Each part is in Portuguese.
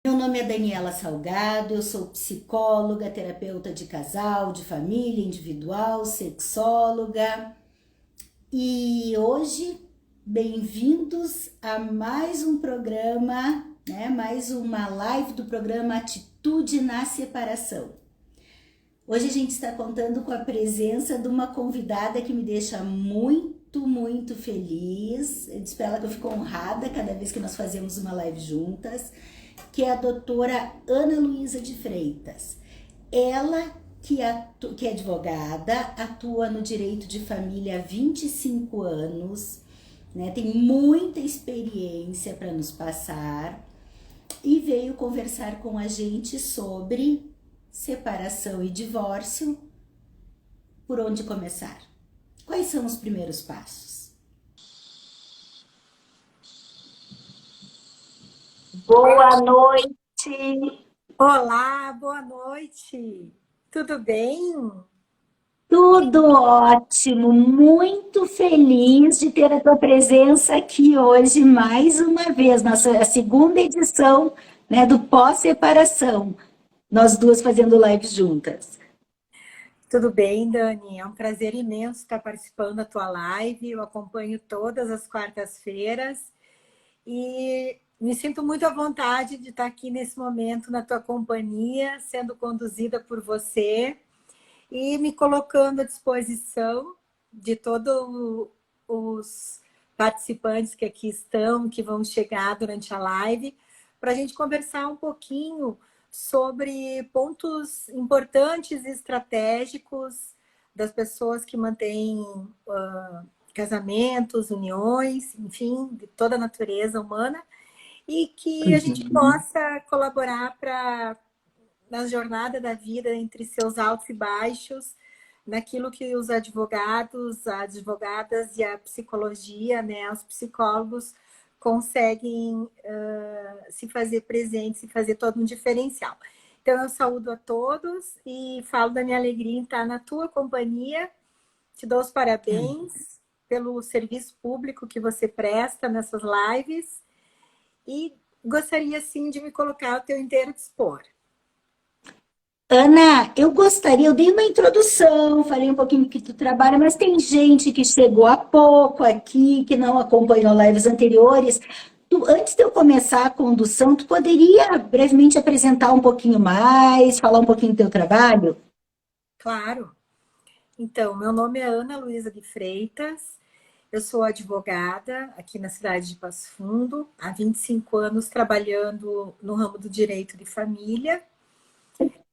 Meu nome é Daniela Salgado, eu sou psicóloga, terapeuta de casal, de família, individual, sexóloga. E hoje, bem-vindos a mais um programa, mais uma live do programa Atitude na Separação. Hoje a gente está contando com a presença de uma convidada que me deixa muito feliz. Eu disse para ela que eu fico honrada cada vez que nós fazemos uma live juntas, que é a doutora Ana Luísa de Freitas. Ela que é advogada, atua no direito de família há 25 anos, tem muita experiência para nos passar e veio conversar com a gente sobre separação e divórcio. Por onde começar? Quais são os primeiros passos? Boa noite. Olá, boa noite. Tudo bem? Tudo ótimo, muito feliz de ter a tua presença aqui hoje mais uma vez, a segunda edição, do pós-separação, nós duas fazendo live juntas. Tudo bem, Dani? É um prazer imenso estar participando da tua live. Eu acompanho todas as quartas-feiras e me sinto muito à vontade de estar aqui nesse momento na tua companhia, sendo conduzida por você e me colocando à disposição de todos os participantes que aqui estão, que vão chegar durante a live, para a gente conversar um pouquinho sobre pontos importantes e estratégicos das pessoas que mantêm casamentos, uniões, enfim, de toda a natureza humana, e que a gente possa colaborar na jornada da vida entre seus altos e baixos, naquilo que os advogados, as advogadas e a psicologia, os psicólogos conseguem se fazer presentes, se fazer todo um diferencial. Então, eu saúdo a todos e falo da minha alegria em estar na tua companhia. Te dou os parabéns pelo serviço público que você presta nessas lives e gostaria, sim, de me colocar ao teu inteiro dispor. Ana, eu dei uma introdução, falei um pouquinho que tu trabalha, mas tem gente que chegou há pouco aqui, que não acompanhou lives anteriores. Antes de eu começar a condução, tu poderia brevemente apresentar um pouquinho mais, falar um pouquinho do teu trabalho? Claro. Então, meu nome é Ana Luísa de Freitas, eu sou advogada aqui na cidade de Passo Fundo, há 25 anos trabalhando no ramo do direito de família.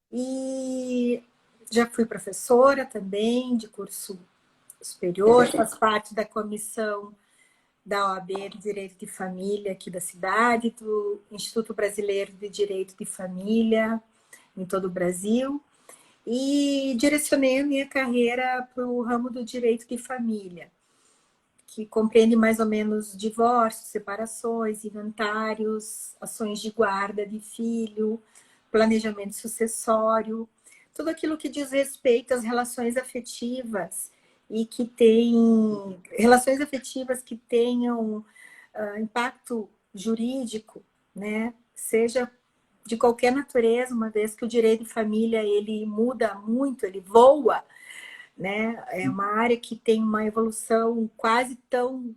E já fui professora também de curso superior, faço parte da comissão da OAB de Direito de Família aqui da cidade, do Instituto Brasileiro de Direito de Família em todo o Brasil, e direcionei a minha carreira para o ramo do direito de família, que compreende mais ou menos divórcios, separações, inventários, ações de guarda de filho, planejamento sucessório, tudo aquilo que diz respeito às relações afetivas e que tem relações afetivas que tenham impacto jurídico, seja de qualquer natureza, uma vez que o direito de família ele muda muito, ele voa, é uma área que tem uma evolução quase tão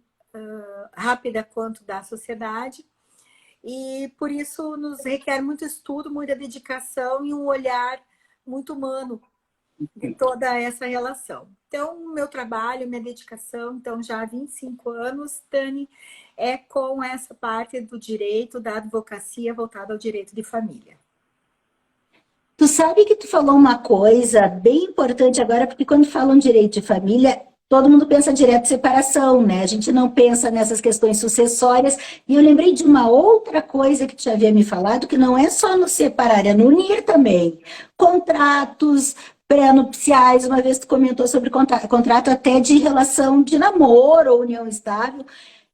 rápida quanto da sociedade. E por isso nos requer muito estudo, muita dedicação e um olhar muito humano de toda essa relação. Então, o meu trabalho, minha dedicação, então já há 25 anos, Dani, é com essa parte do direito, da advocacia voltada ao direito de família. Tu sabe que tu falou uma coisa bem importante agora, porque quando falam direito de família, todo mundo pensa direto em separação, né? A gente não pensa nessas questões sucessórias. E eu lembrei de uma outra coisa que tu já havia me falado, que não é só no separar, é no unir também. Contratos pré-nupciais, uma vez tu comentou sobre contrato até de relação de namoro ou união estável.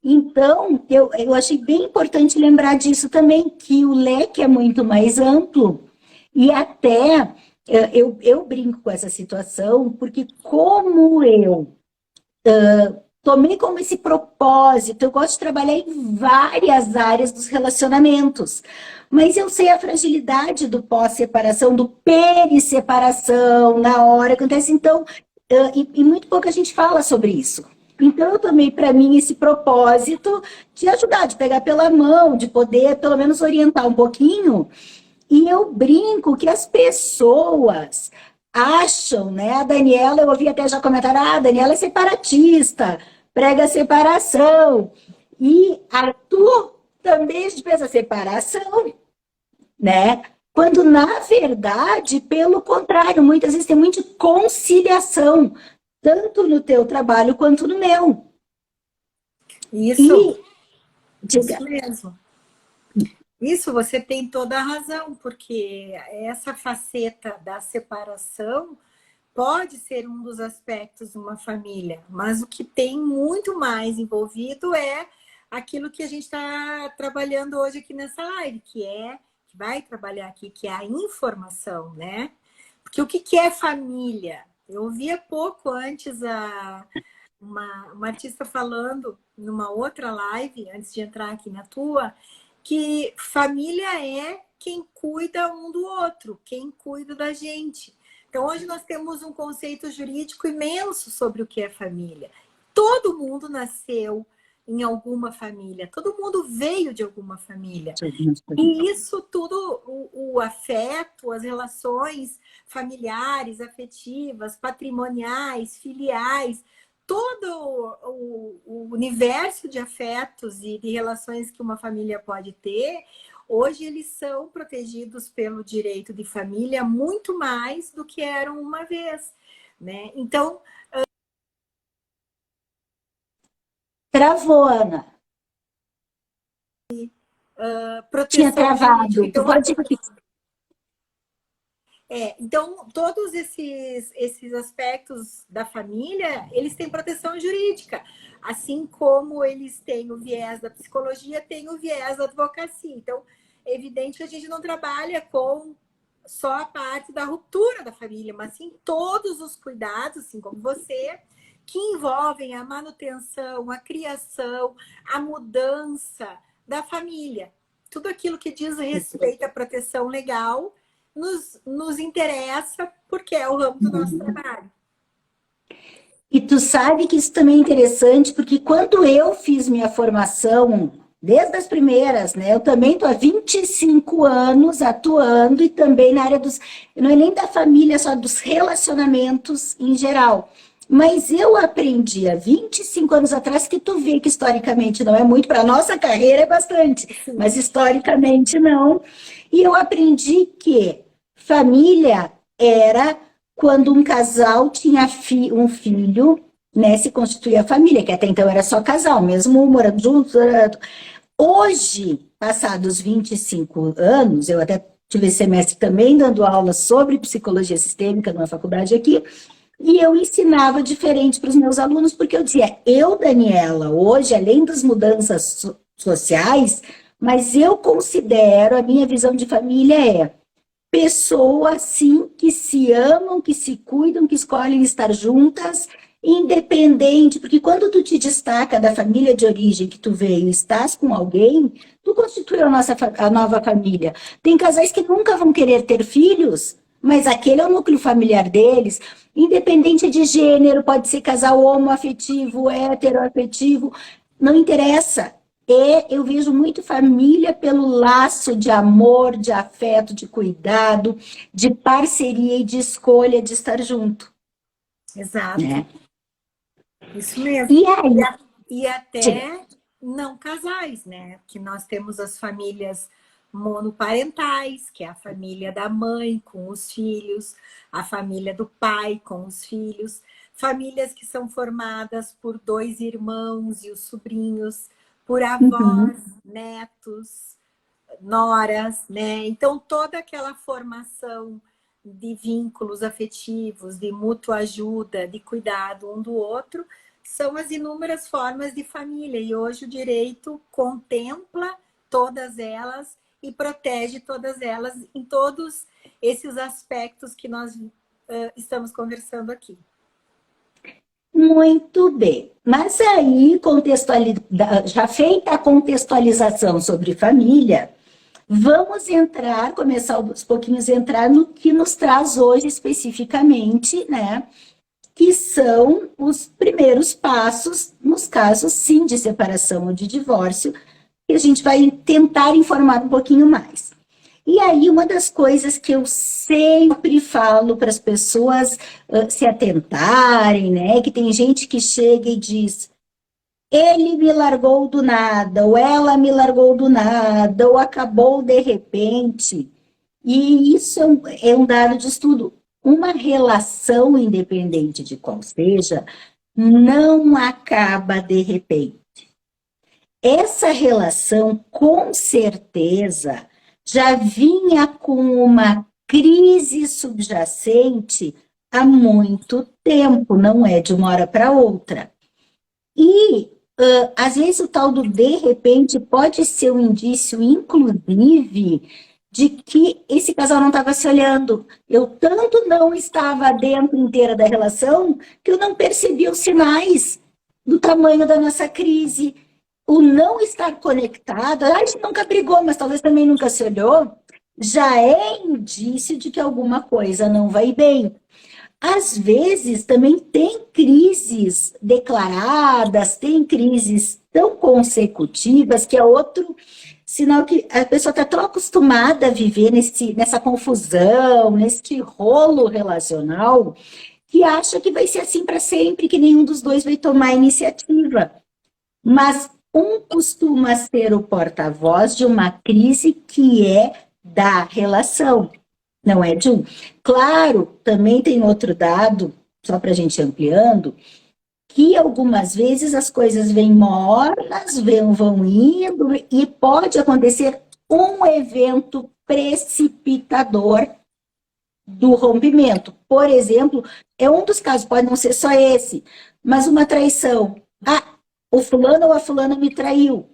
Então, eu achei bem importante lembrar disso também, que o leque é muito mais amplo. E até eu brinco com essa situação, porque como eu tomei como esse propósito. Eu gosto de trabalhar em várias áreas dos relacionamentos, mas eu sei a fragilidade do pós-separação, do peri-separação, na hora que acontece. Então, e muito pouco a gente fala sobre isso. Então, eu tomei para mim esse propósito de ajudar, de pegar pela mão, de poder pelo menos orientar um pouquinho. E eu brinco que as pessoas acham, né? A Daniela, eu ouvi até já comentar, a Daniela é separatista, prega separação. E Arthur também a gente pensa separação, né? Quando, na verdade, pelo contrário, muitas vezes tem muita conciliação, tanto no teu trabalho quanto no meu. Isso Diga. mesmo. Isso você tem toda a razão, porque essa faceta da separação pode ser um dos aspectos de uma família, mas o que tem muito mais envolvido é aquilo que a gente está trabalhando hoje aqui nessa live, que vai trabalhar aqui, que é a informação, né? Porque o que é família? Eu ouvi há pouco antes uma artista falando numa outra live, antes de entrar aqui na tua, que família é quem cuida um do outro, quem cuida da gente. Então, hoje nós temos um conceito jurídico imenso sobre o que é família. Todo mundo nasceu em alguma família, todo mundo veio de alguma família. E isso tudo, o afeto, as relações familiares, afetivas, patrimoniais, filiais, todo o universo de afetos e de relações que uma família pode ter, hoje eles são protegidos pelo direito de família muito mais do que eram uma vez, né? Então... Travou, Ana. proteção Tinha travado. jurídica. Então, pode repetir. Então, todos esses aspectos da família, eles têm proteção jurídica. Assim como eles têm o viés da psicologia, tem o viés da advocacia. Então, é evidente que a gente não trabalha com só a parte da ruptura da família, mas sim todos os cuidados, assim como você, que envolvem a manutenção, a criação, a mudança da família. Tudo aquilo que diz respeito à proteção legal nos interessa, porque é o ramo do nosso trabalho. E tu sabe que isso também é interessante, porque quando eu fiz minha formação, desde as primeiras, né? Eu também estou há 25 anos atuando e também na área dos... Não é nem da família, só dos relacionamentos em geral. Mas eu aprendi há 25 anos atrás, que tu vê que historicamente não é muito, para a nossa carreira é bastante, mas historicamente não. E eu aprendi que família era quando um casal tinha um filho, né, se constituía família, que até então era só casal, mesmo morando juntos. Hoje, passados 25 anos, eu até tive esse semestre também dando aula sobre psicologia sistêmica numa faculdade aqui, e eu ensinava diferente para os meus alunos, porque eu dizia, Daniela, hoje, além das mudanças sociais, mas eu considero, a minha visão de família é pessoas, sim, que se amam, que se cuidam, que escolhem estar juntas, independente, porque quando tu te destaca da família de origem que tu veio, estás com alguém, tu constitui a nova família. Tem casais que nunca vão querer ter filhos, mas aquele é o núcleo familiar deles, independente de gênero, pode ser casal homoafetivo, heteroafetivo, não interessa. Eu vejo muito família pelo laço de amor, de afeto, de cuidado, de parceria e de escolha de estar junto. Exato. Né? Isso mesmo. E aí? E até não casais, né? Que nós temos as famílias monoparentais, que é a família da mãe com os filhos, a família do pai com os filhos, famílias que são formadas por 2 irmãos e os sobrinhos, por avós, netos, noras, né? Então, toda aquela formação de vínculos afetivos, de mútua ajuda, de cuidado um do outro, são as inúmeras formas de família. E hoje o direito contempla todas elas e protege todas elas em todos esses aspectos que nós estamos conversando aqui. Muito bem. Mas aí, já feita a contextualização sobre família, vamos começar aos pouquinhos a entrar no que nos traz hoje especificamente, né? Que são os primeiros passos, nos casos, sim, de separação ou de divórcio, que a gente vai tentar informar um pouquinho mais. E aí, uma das coisas que eu sempre falo para as pessoas se atentarem, né? Que tem gente que chega e diz: ele me largou do nada, ou ela me largou do nada, ou acabou de repente. E isso é um dado de estudo. Uma relação, independente de qual seja, não acaba de repente. Essa relação, com certeza, já vinha com uma crise subjacente há muito tempo, não é de uma hora para outra. E, às vezes, o tal do de repente pode ser um indício, inclusive, de que esse casal não estava se olhando. Eu tanto não estava dentro inteira da relação que eu não percebi os sinais do tamanho da nossa crise. O não estar conectado, a gente nunca brigou, mas talvez também nunca se olhou, já é indício de que alguma coisa não vai bem. Às vezes também tem crises declaradas, tem crises tão consecutivas que é outro sinal que a pessoa está tão acostumada a viver nessa confusão, nesse rolo relacional, que acha que vai ser assim para sempre, que nenhum dos dois vai tomar iniciativa. Mas um costuma ser o porta-voz de uma crise que é da relação, não é de um. Claro, também tem outro dado, só para a gente ampliando, que algumas vezes as coisas vêm mornas, vão indo, e pode acontecer um evento precipitador do rompimento. Por exemplo, é um dos casos, pode não ser só esse, mas uma traição. O fulano ou a fulana me traiu,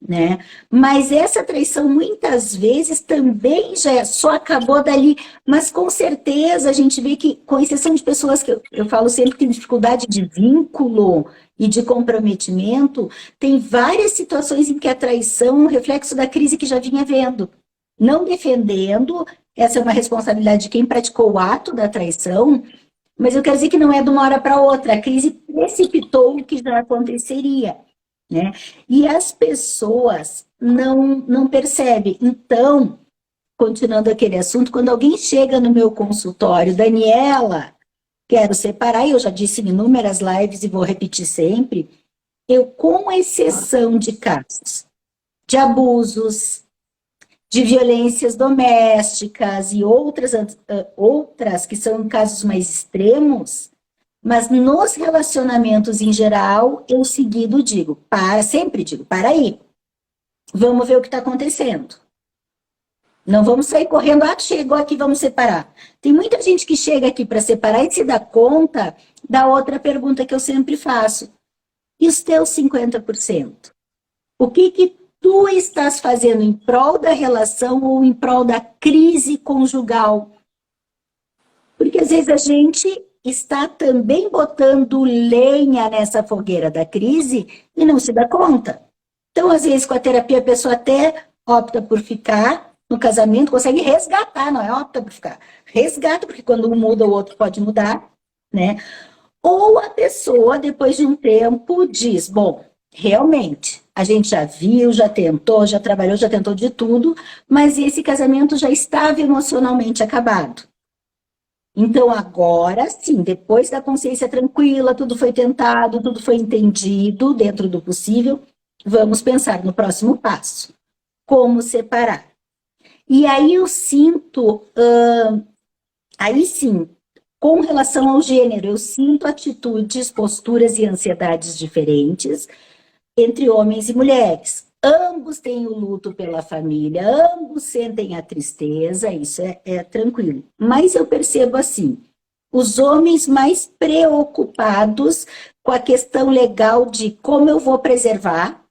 né? Mas essa traição muitas vezes também só acabou dali, mas com certeza a gente vê que, com exceção de pessoas que eu falo sempre que tem dificuldade de vínculo e de comprometimento, tem várias situações em que a traição é um reflexo da crise que já vinha havendo. Não defendendo, essa é uma responsabilidade de quem praticou o ato da traição, mas eu quero dizer que não é de uma hora para outra, a crise precipitou o que já aconteceria, né? E as pessoas não percebem. Então, continuando aquele assunto, quando alguém chega no meu consultório, Daniela, quero separar, e eu já disse em inúmeras lives e vou repetir sempre, eu, com exceção de casos de abusos, de violências domésticas e outras que são casos mais extremos, mas nos relacionamentos em geral, eu sempre digo, para aí, vamos ver o que está acontecendo. Não vamos sair correndo, chegou aqui, vamos separar. Tem muita gente que chega aqui para separar e se dá conta da outra pergunta que eu sempre faço. E os teus 50%? O que tu estás fazendo em prol da relação ou em prol da crise conjugal? Porque às vezes a gente está também botando lenha nessa fogueira da crise e não se dá conta. Então, às vezes, com a terapia, a pessoa até opta por ficar no casamento, consegue resgatar, não é opta por ficar. Resgata, porque quando um muda, o outro pode mudar, né? Ou a pessoa, depois de um tempo, diz, bom, realmente, a gente já viu, já tentou, já trabalhou, já tentou de tudo, mas esse casamento já estava emocionalmente acabado. Então, agora sim, depois da consciência tranquila, tudo foi tentado, tudo foi entendido dentro do possível, vamos pensar no próximo passo. Como separar? E aí eu sinto, aí sim, com relação ao gênero, eu sinto atitudes, posturas e ansiedades diferentes entre homens e mulheres. Ambos têm o luto pela família, ambos sentem a tristeza, isso é tranquilo. Mas eu percebo assim, os homens mais preocupados com a questão legal de como eu vou preservar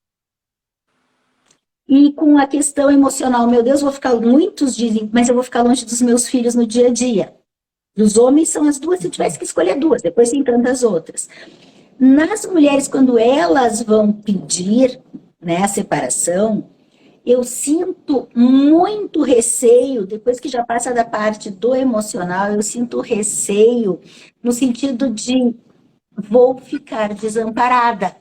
e com a questão emocional, meu Deus, muitos dizem, mas eu vou ficar longe dos meus filhos no dia a dia. Dos homens são as duas, se eu tivesse que escolher duas, depois tem tantas outras. Nas mulheres, quando elas vão pedir, né, a separação, eu sinto muito receio, depois que já passa da parte do emocional, eu sinto receio no sentido de vou ficar desamparada.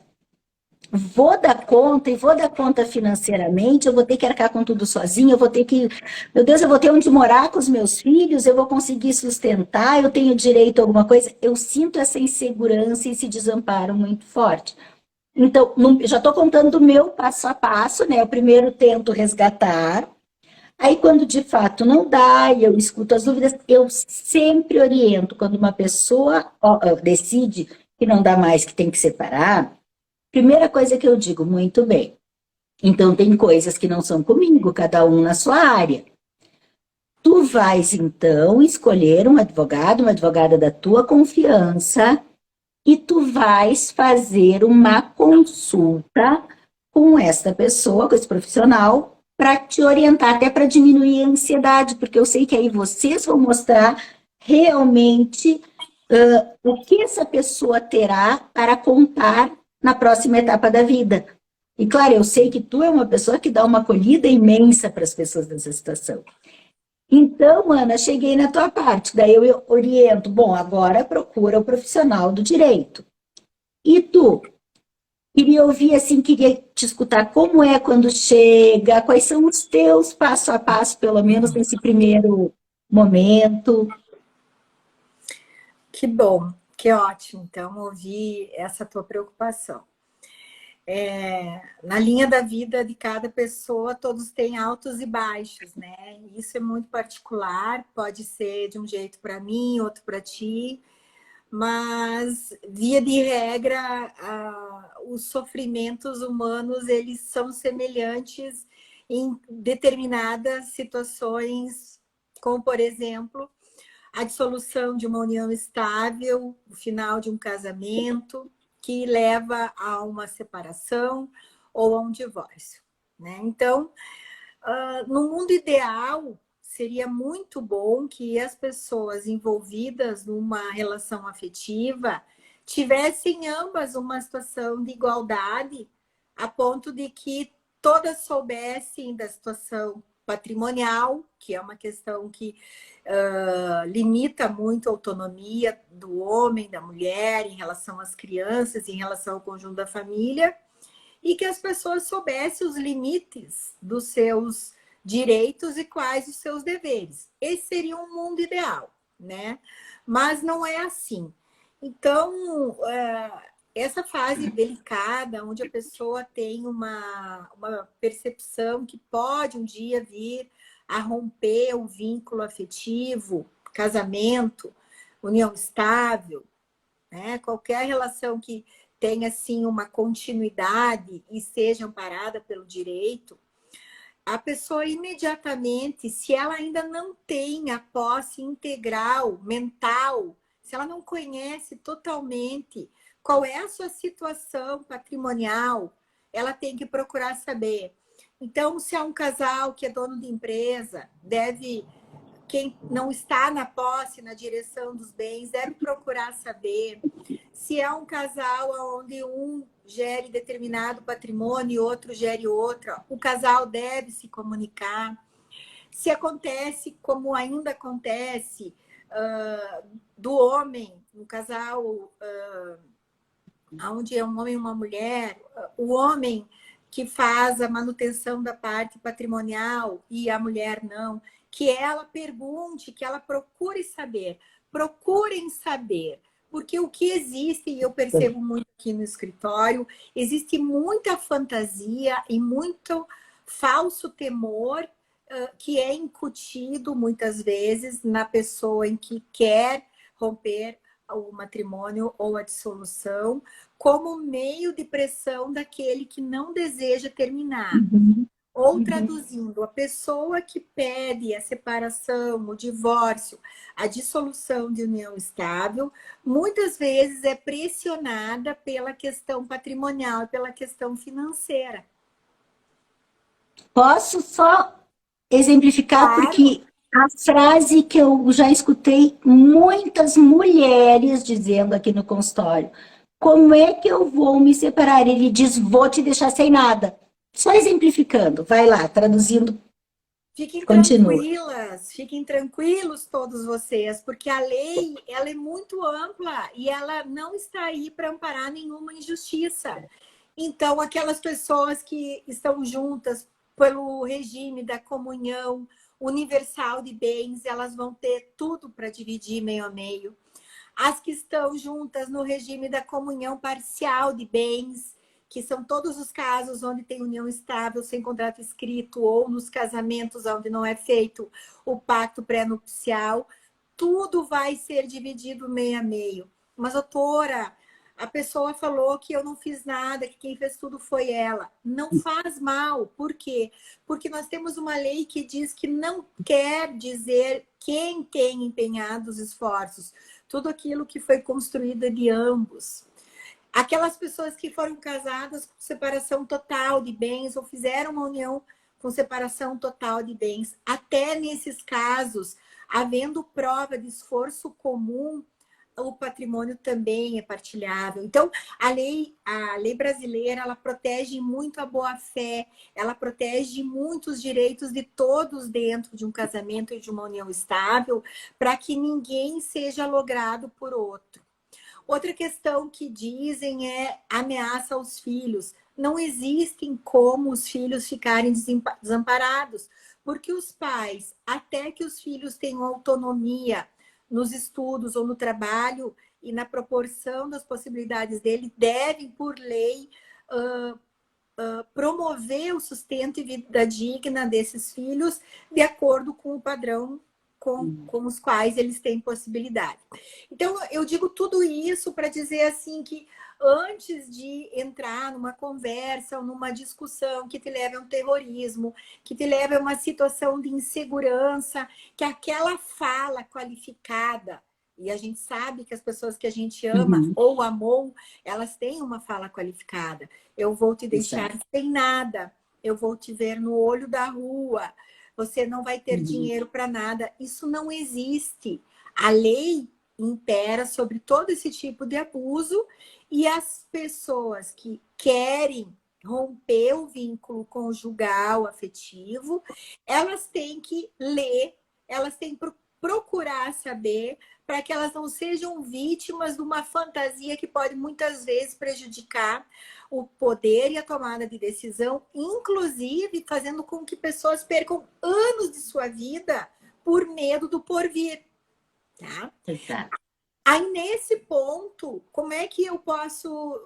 Vou dar conta e vou dar conta financeiramente, eu vou ter que arcar com tudo sozinha, eu vou ter que, meu Deus, eu vou ter onde morar com os meus filhos, eu vou conseguir sustentar, eu tenho direito a alguma coisa. Eu sinto essa insegurança e esse desamparo muito forte. Então, já estou contando o meu passo a passo, né? Eu primeiro tento resgatar, aí quando de fato não dá e eu escuto as dúvidas, eu sempre oriento, quando uma pessoa decide que não dá mais, que tem que separar, primeira coisa que eu digo, muito bem. Então, tem coisas que não são comigo, cada um na sua área. Tu vais, então, escolher um advogado, uma advogada da tua confiança, e tu vais fazer uma consulta com esta pessoa, com esse profissional, para te orientar, até para diminuir a ansiedade, porque eu sei que aí vocês vão mostrar realmente o que essa pessoa terá para contar na próxima etapa da vida. E claro, eu sei que tu é uma pessoa que dá uma acolhida imensa para as pessoas nessa situação. Então, Ana, cheguei na tua parte, daí eu oriento, bom, agora procura o profissional do direito. E tu? Queria ouvir assim, queria te escutar como é quando chega, quais são os teus passo a passo, pelo menos nesse primeiro momento. Que bom, que ótimo, então, ouvir essa tua preocupação. Na linha da vida de cada pessoa, todos têm altos e baixos, né? Isso é muito particular, pode ser de um jeito para mim, outro para ti, mas, via de regra, os sofrimentos humanos, eles são semelhantes em determinadas situações, como, por exemplo, a dissolução de uma união estável, o final de um casamento, que leva a uma separação ou a um divórcio, né? Então, no mundo ideal, seria muito bom que as pessoas envolvidas numa relação afetiva tivessem ambas uma situação de igualdade, a ponto de que todas soubessem da situação patrimonial, que é uma questão que limita muito a autonomia do homem, da mulher, em relação às crianças, em relação ao conjunto da família, e que as pessoas soubessem os limites dos seus direitos e quais os seus deveres. Esse seria um mundo ideal, né? Mas não é assim. Então, essa fase delicada, onde a pessoa tem uma percepção que pode um dia vir a romper o vínculo afetivo, casamento, união estável, né? Qualquer relação que tenha assim uma continuidade e seja amparada pelo direito, a pessoa imediatamente, se ela ainda não tem a posse integral, mental, se ela não conhece totalmente qual é a sua situação patrimonial, ela tem que procurar saber. Então, se é um casal que é dono de empresa, quem não está na posse, na direção dos bens, deve procurar saber. Se é um casal onde um gere determinado patrimônio e outro gere outro, o casal deve se comunicar. Se acontece, como ainda acontece, do homem, um casal onde é um homem e uma mulher, o homem que faz a manutenção da parte patrimonial e a mulher não, que ela pergunte, que ela procure saber. Procurem saber, porque o que existe, e eu percebo muito aqui no escritório, existe muita fantasia e muito falso temor que é incutido muitas vezes na pessoa em que quer romper o matrimônio ou a dissolução, como meio de pressão daquele que não deseja terminar. Ou traduzindo, a pessoa que pede a separação, o divórcio, a dissolução de união estável, muitas vezes é pressionada pela questão patrimonial, pela questão financeira. Posso só exemplificar, Claro. porque A frase que eu já escutei muitas mulheres dizendo aqui no consultório: como é que eu vou me separar? Ele diz: vou te deixar sem nada. Só exemplificando, vai lá, traduzindo, Fiquem continua. tranquilas, fiquem tranquilos todos vocês, porque a lei ela é muito ampla e ela não está aí para amparar nenhuma injustiça. Então, aquelas pessoas que estão juntas pelo regime da comunhão universal de bens, elas vão ter tudo para dividir meio a meio. As que estão juntas no regime da comunhão parcial de bens, que são todos os casos onde tem união estável sem contrato escrito ou nos casamentos onde não é feito o pacto pré-nupcial, tudo vai ser dividido meio a meio. Mas, doutora, a pessoa falou que eu não fiz nada, que quem fez tudo foi ela. Não faz mal. Por quê? Porque nós temos uma lei que diz que não quer dizer quem tem empenhado os esforços. Tudo aquilo que foi construído de ambos. Aquelas pessoas que foram casadas com separação total de bens ou fizeram uma união com separação total de bens, até nesses casos, havendo prova de esforço comum, o patrimônio também é partilhável. Então, a lei brasileira, ela protege muito a boa-fé, ela protege muitos direitos de todos dentro de um casamento e de uma união estável, para que ninguém seja logrado por outro. Outra questão que dizem é ameaça aos filhos. Não existem como os filhos ficarem desamparados, porque os pais, até que os filhos tenham autonomia nos estudos ou no trabalho e na proporção das possibilidades dele, devem, por lei, promover o sustento e vida digna desses filhos de acordo com o padrão com os quais eles têm possibilidade. Então, eu digo tudo isso para dizer assim que antes de entrar numa conversa ou numa discussão que te leve a um terrorismo, que te leve a uma situação de insegurança, que aquela fala qualificada, e a gente sabe que as pessoas que a gente ama ou amou, elas têm uma fala qualificada. Eu vou te deixar sem nada, eu vou te ver no olho da rua, você não vai ter dinheiro para nada. Isso não existe. A lei impera sobre todo esse tipo de abuso e as pessoas que querem romper o vínculo conjugal, afetivo, elas têm que ler, elas têm que procurar saber para que elas não sejam vítimas de uma fantasia que pode muitas vezes prejudicar o poder e a tomada de decisão, inclusive fazendo com que pessoas percam anos de sua vida por medo do porvir. Tá? Exato. Aí, nesse ponto, como é que eu posso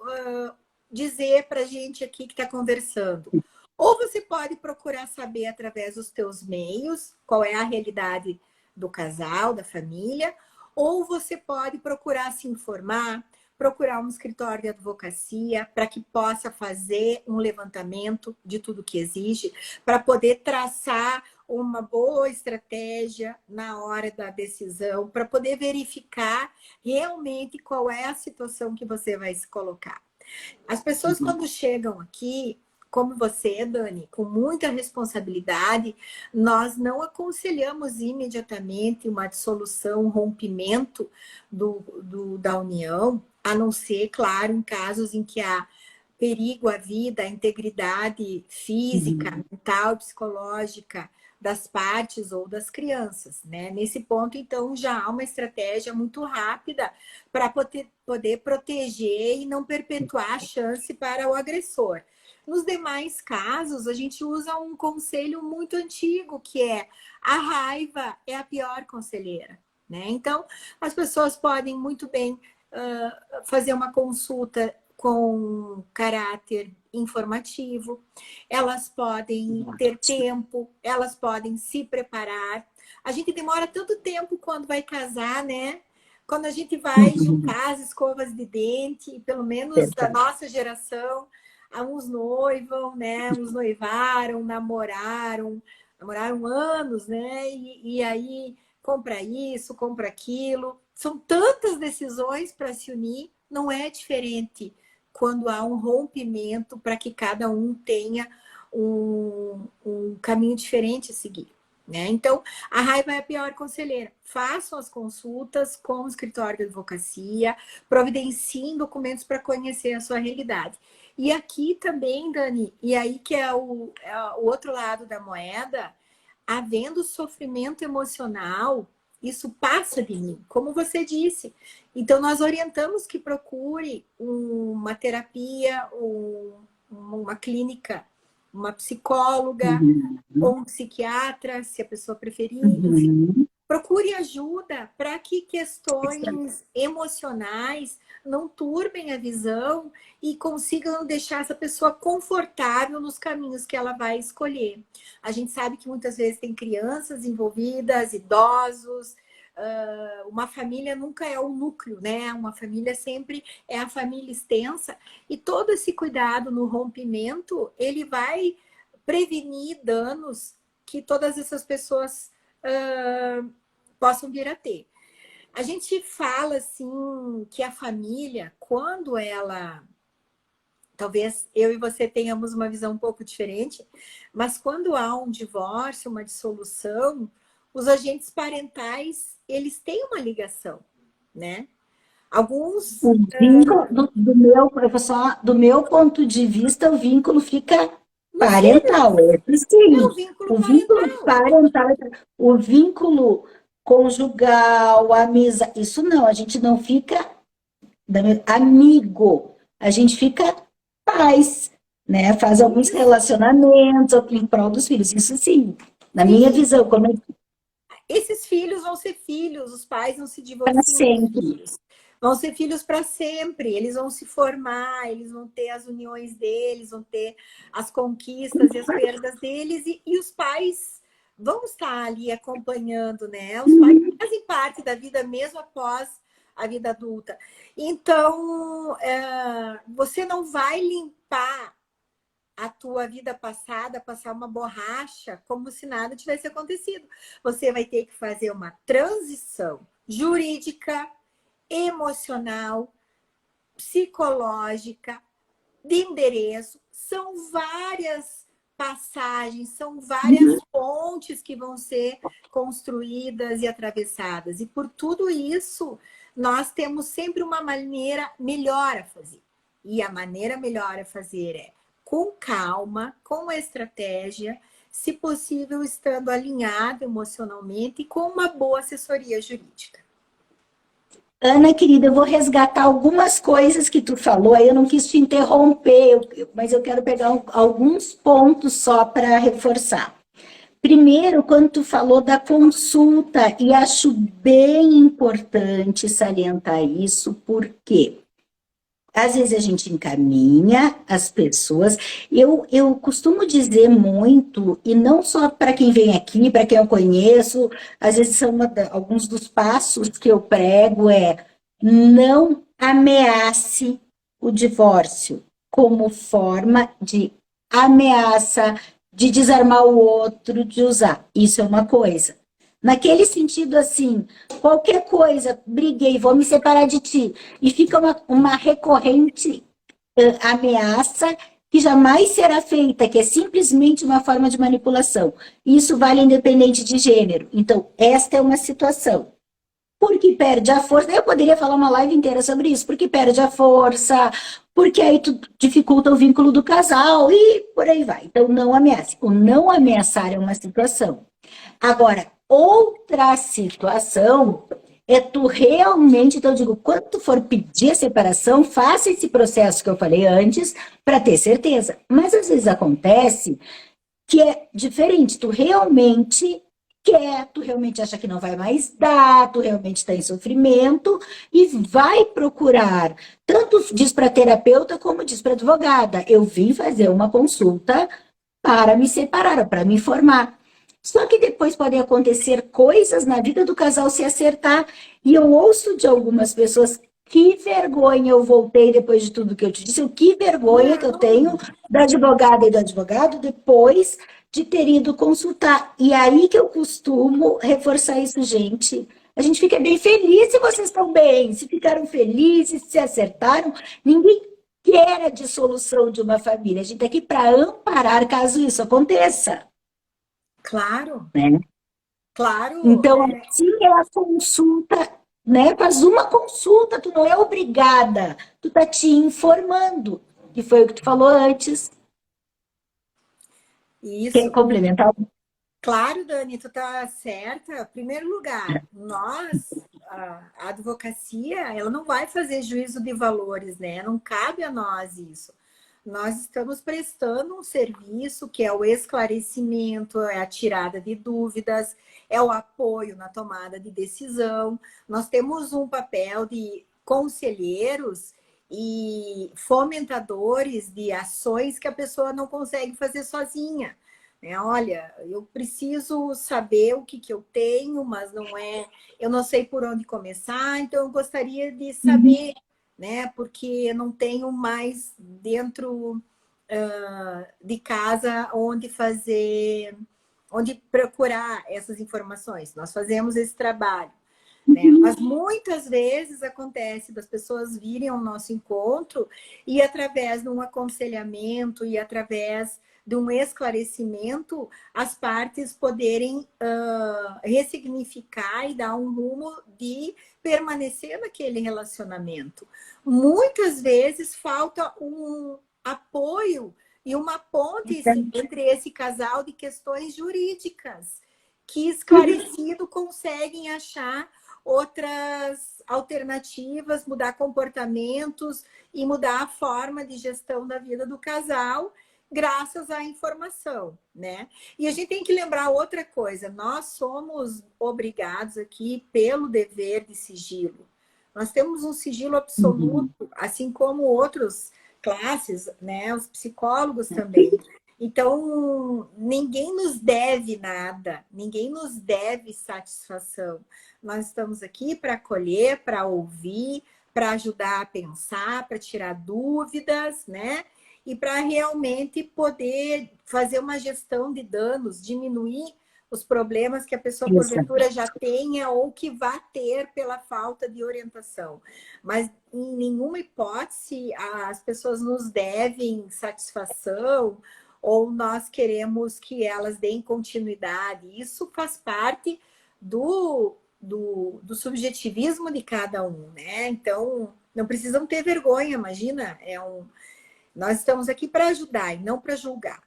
dizer para a gente aqui que está conversando? Ou você pode procurar saber através dos teus meios qual é a realidade do casal, da família, ou você pode procurar se informar, procurar um escritório de advocacia para que possa fazer um levantamento de tudo que exige, para poder traçar uma boa estratégia na hora da decisão, para poder verificar realmente qual é a situação que você vai se colocar. As pessoas, quando chegam aqui, como você, Dani, com muita responsabilidade, nós não aconselhamos imediatamente uma dissolução, um rompimento da união, a não ser, claro, em casos em que há perigo à vida, à integridade física, mental, psicológica das partes ou das crianças, né? Nesse ponto, então, já há uma estratégia muito rápida para poder proteger e não perpetuar a chance para o agressor. Nos demais casos, a gente usa um conselho muito antigo, que é a raiva é a pior conselheira, né? Então, as pessoas podem muito bem fazer uma consulta com caráter informativo, elas podem ter tempo, elas podem se preparar. A gente demora tanto tempo quando vai casar, né? Quando a gente vai juntar as escovas de dente, pelo menos da nossa geração, uns noivam, né? Uns noivaram, namoraram anos, né? E aí compra isso, compra aquilo. São tantas decisões para se unir, não é diferente quando há um rompimento para que cada um tenha um caminho diferente a seguir. né? Então, a raiva é a pior conselheira. Façam as consultas com o escritório de advocacia, providenciem documentos para conhecer a sua realidade. E aqui também, Dani, e aí que é o outro lado da moeda, havendo sofrimento emocional, isso passa de mim, como você disse. Então, nós orientamos que procure uma terapia, uma clínica, uma psicóloga, ou um psiquiatra, se a pessoa preferir, enfim. Procure ajuda para que questões emocionais não turbem a visão e consigam deixar essa pessoa confortável nos caminhos que ela vai escolher. A gente sabe que muitas vezes tem crianças envolvidas, idosos, uma família nunca é o núcleo, né? Uma família sempre é a família extensa, e todo esse cuidado no rompimento, ele vai prevenir danos que todas essas pessoas possam vir a ter. A gente fala assim que a família, quando ela, talvez eu e você tenhamos uma visão um pouco diferente, mas quando há um divórcio, uma dissolução, os agentes parentais, eles têm uma ligação, né? Alguns... O vínculo, do meu ponto de vista, o vínculo fica parental. É o Sim, vínculo o vínculo parental, o vínculo conjugal, amizade, isso não, a gente não fica amigo, a gente fica pais, né? Faz alguns relacionamentos em prol dos filhos, isso sim, na minha visão, como é esses filhos vão ser filhos, os pais não se para divorciam dos sempre. filhos. Vão ser filhos para sempre, eles vão se formar, eles vão ter as uniões deles, vão ter as conquistas e as perdas deles, e os pais vão estar ali acompanhando, né? Os pais fazem parte da vida mesmo após a vida adulta. Então, você não vai limpar a tua vida passada, passar uma borracha como se nada tivesse acontecido. Você vai ter que fazer uma transição jurídica, emocional, psicológica, de endereço. São várias passagens, são várias pontes que vão ser construídas e atravessadas. E por tudo isso, nós temos sempre uma maneira melhor a fazer. E a maneira melhor a fazer é com calma, com estratégia, se possível, estando alinhado emocionalmente e com uma boa assessoria jurídica. Ana, querida, eu vou resgatar algumas coisas que tu falou, aí eu não quis te interromper, mas eu quero pegar alguns pontos só para reforçar. Primeiro, quando tu falou da consulta, e acho bem importante salientar isso, porque às vezes a gente encaminha as pessoas. Eu costumo dizer muito, e não só para quem vem aqui, para quem eu conheço, às vezes são alguns dos passos que eu prego não ameace o divórcio como forma de ameaça, de desarmar o outro, de usar. Isso é uma coisa. Naquele sentido, assim, qualquer coisa, briguei, vou me separar de ti, e fica uma recorrente ameaça que jamais será feita, que é simplesmente uma forma de manipulação. Isso vale independente de gênero. Então, esta é uma situação. Porque perde a força, eu poderia falar uma live inteira sobre isso, porque perde a força, porque aí tu dificulta o vínculo do casal, e por aí vai. Então, não ameace. O não ameaçar é uma situação. Agora, outra situação é tu realmente, então eu digo, quando tu for pedir a separação, faça esse processo que eu falei antes, para ter certeza. Mas às vezes acontece que é diferente, tu realmente quer, tu realmente acha que não vai mais dar, tu realmente está em sofrimento e vai procurar, tanto diz para terapeuta como diz para advogada, eu vim fazer uma consulta para me separar, para me informar. Só que depois podem acontecer coisas na vida do casal se acertar. E eu ouço de algumas pessoas, que vergonha eu voltei depois de tudo que eu te disse, que vergonha que eu tenho da advogada e do advogado depois de ter ido consultar. E aí que eu costumo reforçar isso, gente. A gente fica bem feliz se vocês estão bem, se ficaram felizes, se acertaram. Ninguém quer a dissolução de uma família. A gente está aqui para amparar caso isso aconteça. Claro. Né? Claro, Então, assim é a consulta, né? Faz uma consulta, tu não é obrigada, tu tá te informando, que foi o que tu falou antes. Quer isso. complementar? Claro, Dani, tu tá certa. Em primeiro lugar, nós, a advocacia, ela não vai fazer juízo de valores, né? Não cabe a nós isso. Nós estamos prestando um serviço que é o esclarecimento, é a tirada de dúvidas, é o apoio na tomada de decisão. Nós temos um papel de conselheiros e fomentadores de ações que a pessoa não consegue fazer sozinha. Olha, eu preciso saber o que eu tenho, mas eu não sei por onde começar, então eu gostaria de saber, né? Porque eu não tenho mais dentro de casa onde procurar essas informações. Nós fazemos esse trabalho, né? Mas muitas vezes acontece das pessoas virem ao nosso encontro e através de um aconselhamento e através de um esclarecimento, as partes poderem ressignificar e dar um rumo de permanecer naquele relacionamento. Muitas vezes falta um apoio e uma ponte entre esse casal de questões jurídicas, que esclarecido conseguem achar outras alternativas, mudar comportamentos e mudar a forma de gestão da vida do casal, graças à informação, né? E a gente tem que lembrar outra coisa, nós somos obrigados aqui pelo dever de sigilo. Nós temos um sigilo absoluto, assim como outras classes, né? Os psicólogos também. Então, ninguém nos deve nada, ninguém nos deve satisfação. Nós estamos aqui para acolher, para ouvir, para ajudar a pensar, para tirar dúvidas, né? E para realmente poder fazer uma gestão de danos, diminuir os problemas que a pessoa, porventura, já tenha ou que vá ter pela falta de orientação. Mas, em nenhuma hipótese, as pessoas nos devem satisfação ou nós queremos que elas deem continuidade. Isso faz parte do subjetivismo de cada um, né? Então, não precisam ter vergonha, imagina, nós estamos aqui para ajudar e não para julgar.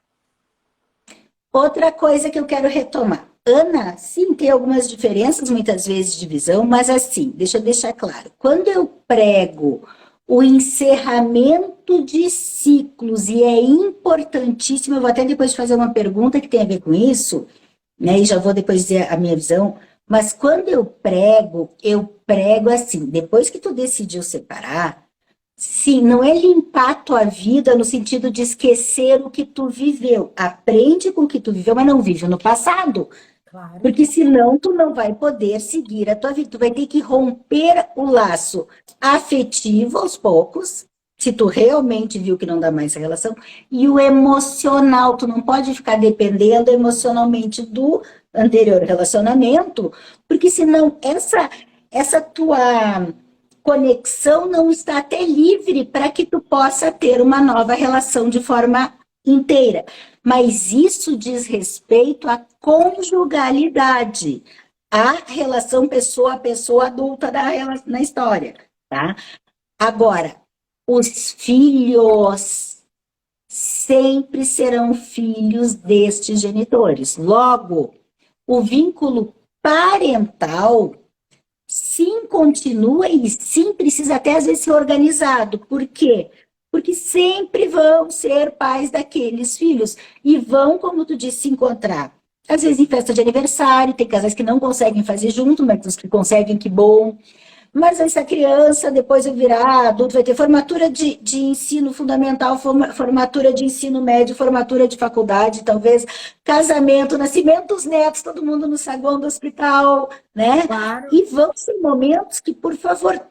Outra coisa que eu quero retomar. Ana, sim, tem algumas diferenças, muitas vezes, de visão, mas assim, deixa eu deixar claro. Quando eu prego o encerramento de ciclos, e é importantíssimo, eu vou até depois fazer uma pergunta que tem a ver com isso, né, e já vou depois dizer a minha visão, mas quando eu prego assim, depois que tu decidiu separar, sim, não é limpar tua vida no sentido de esquecer o que tu viveu. Aprende com o que tu viveu, mas não vive no passado. Claro. Porque senão tu não vai poder seguir a tua vida. Tu vai ter que romper o laço afetivo aos poucos, se tu realmente viu que não dá mais essa relação, e o emocional. Tu não pode ficar dependendo emocionalmente do anterior relacionamento, porque senão essa tua conexão não está até livre para que tu possa ter uma nova relação de forma inteira. Mas isso diz respeito à conjugalidade, à relação pessoa a pessoa adulta na história, tá? Agora, os filhos sempre serão filhos destes genitores. Logo, o vínculo parental sim continua e sim precisa até às vezes ser organizado. Por quê? Porque sempre vão ser pais daqueles filhos e vão, como tu disse, se encontrar. Às vezes em festa de aniversário, tem casais que não conseguem fazer junto, mas os que conseguem, que bom. Mas essa criança depois vai virar adulto, vai ter formatura de ensino fundamental, formatura de ensino médio, formatura de faculdade, talvez casamento, nascimento dos netos, todo mundo no saguão do hospital, né? Claro. E vão ser momentos que, por favor,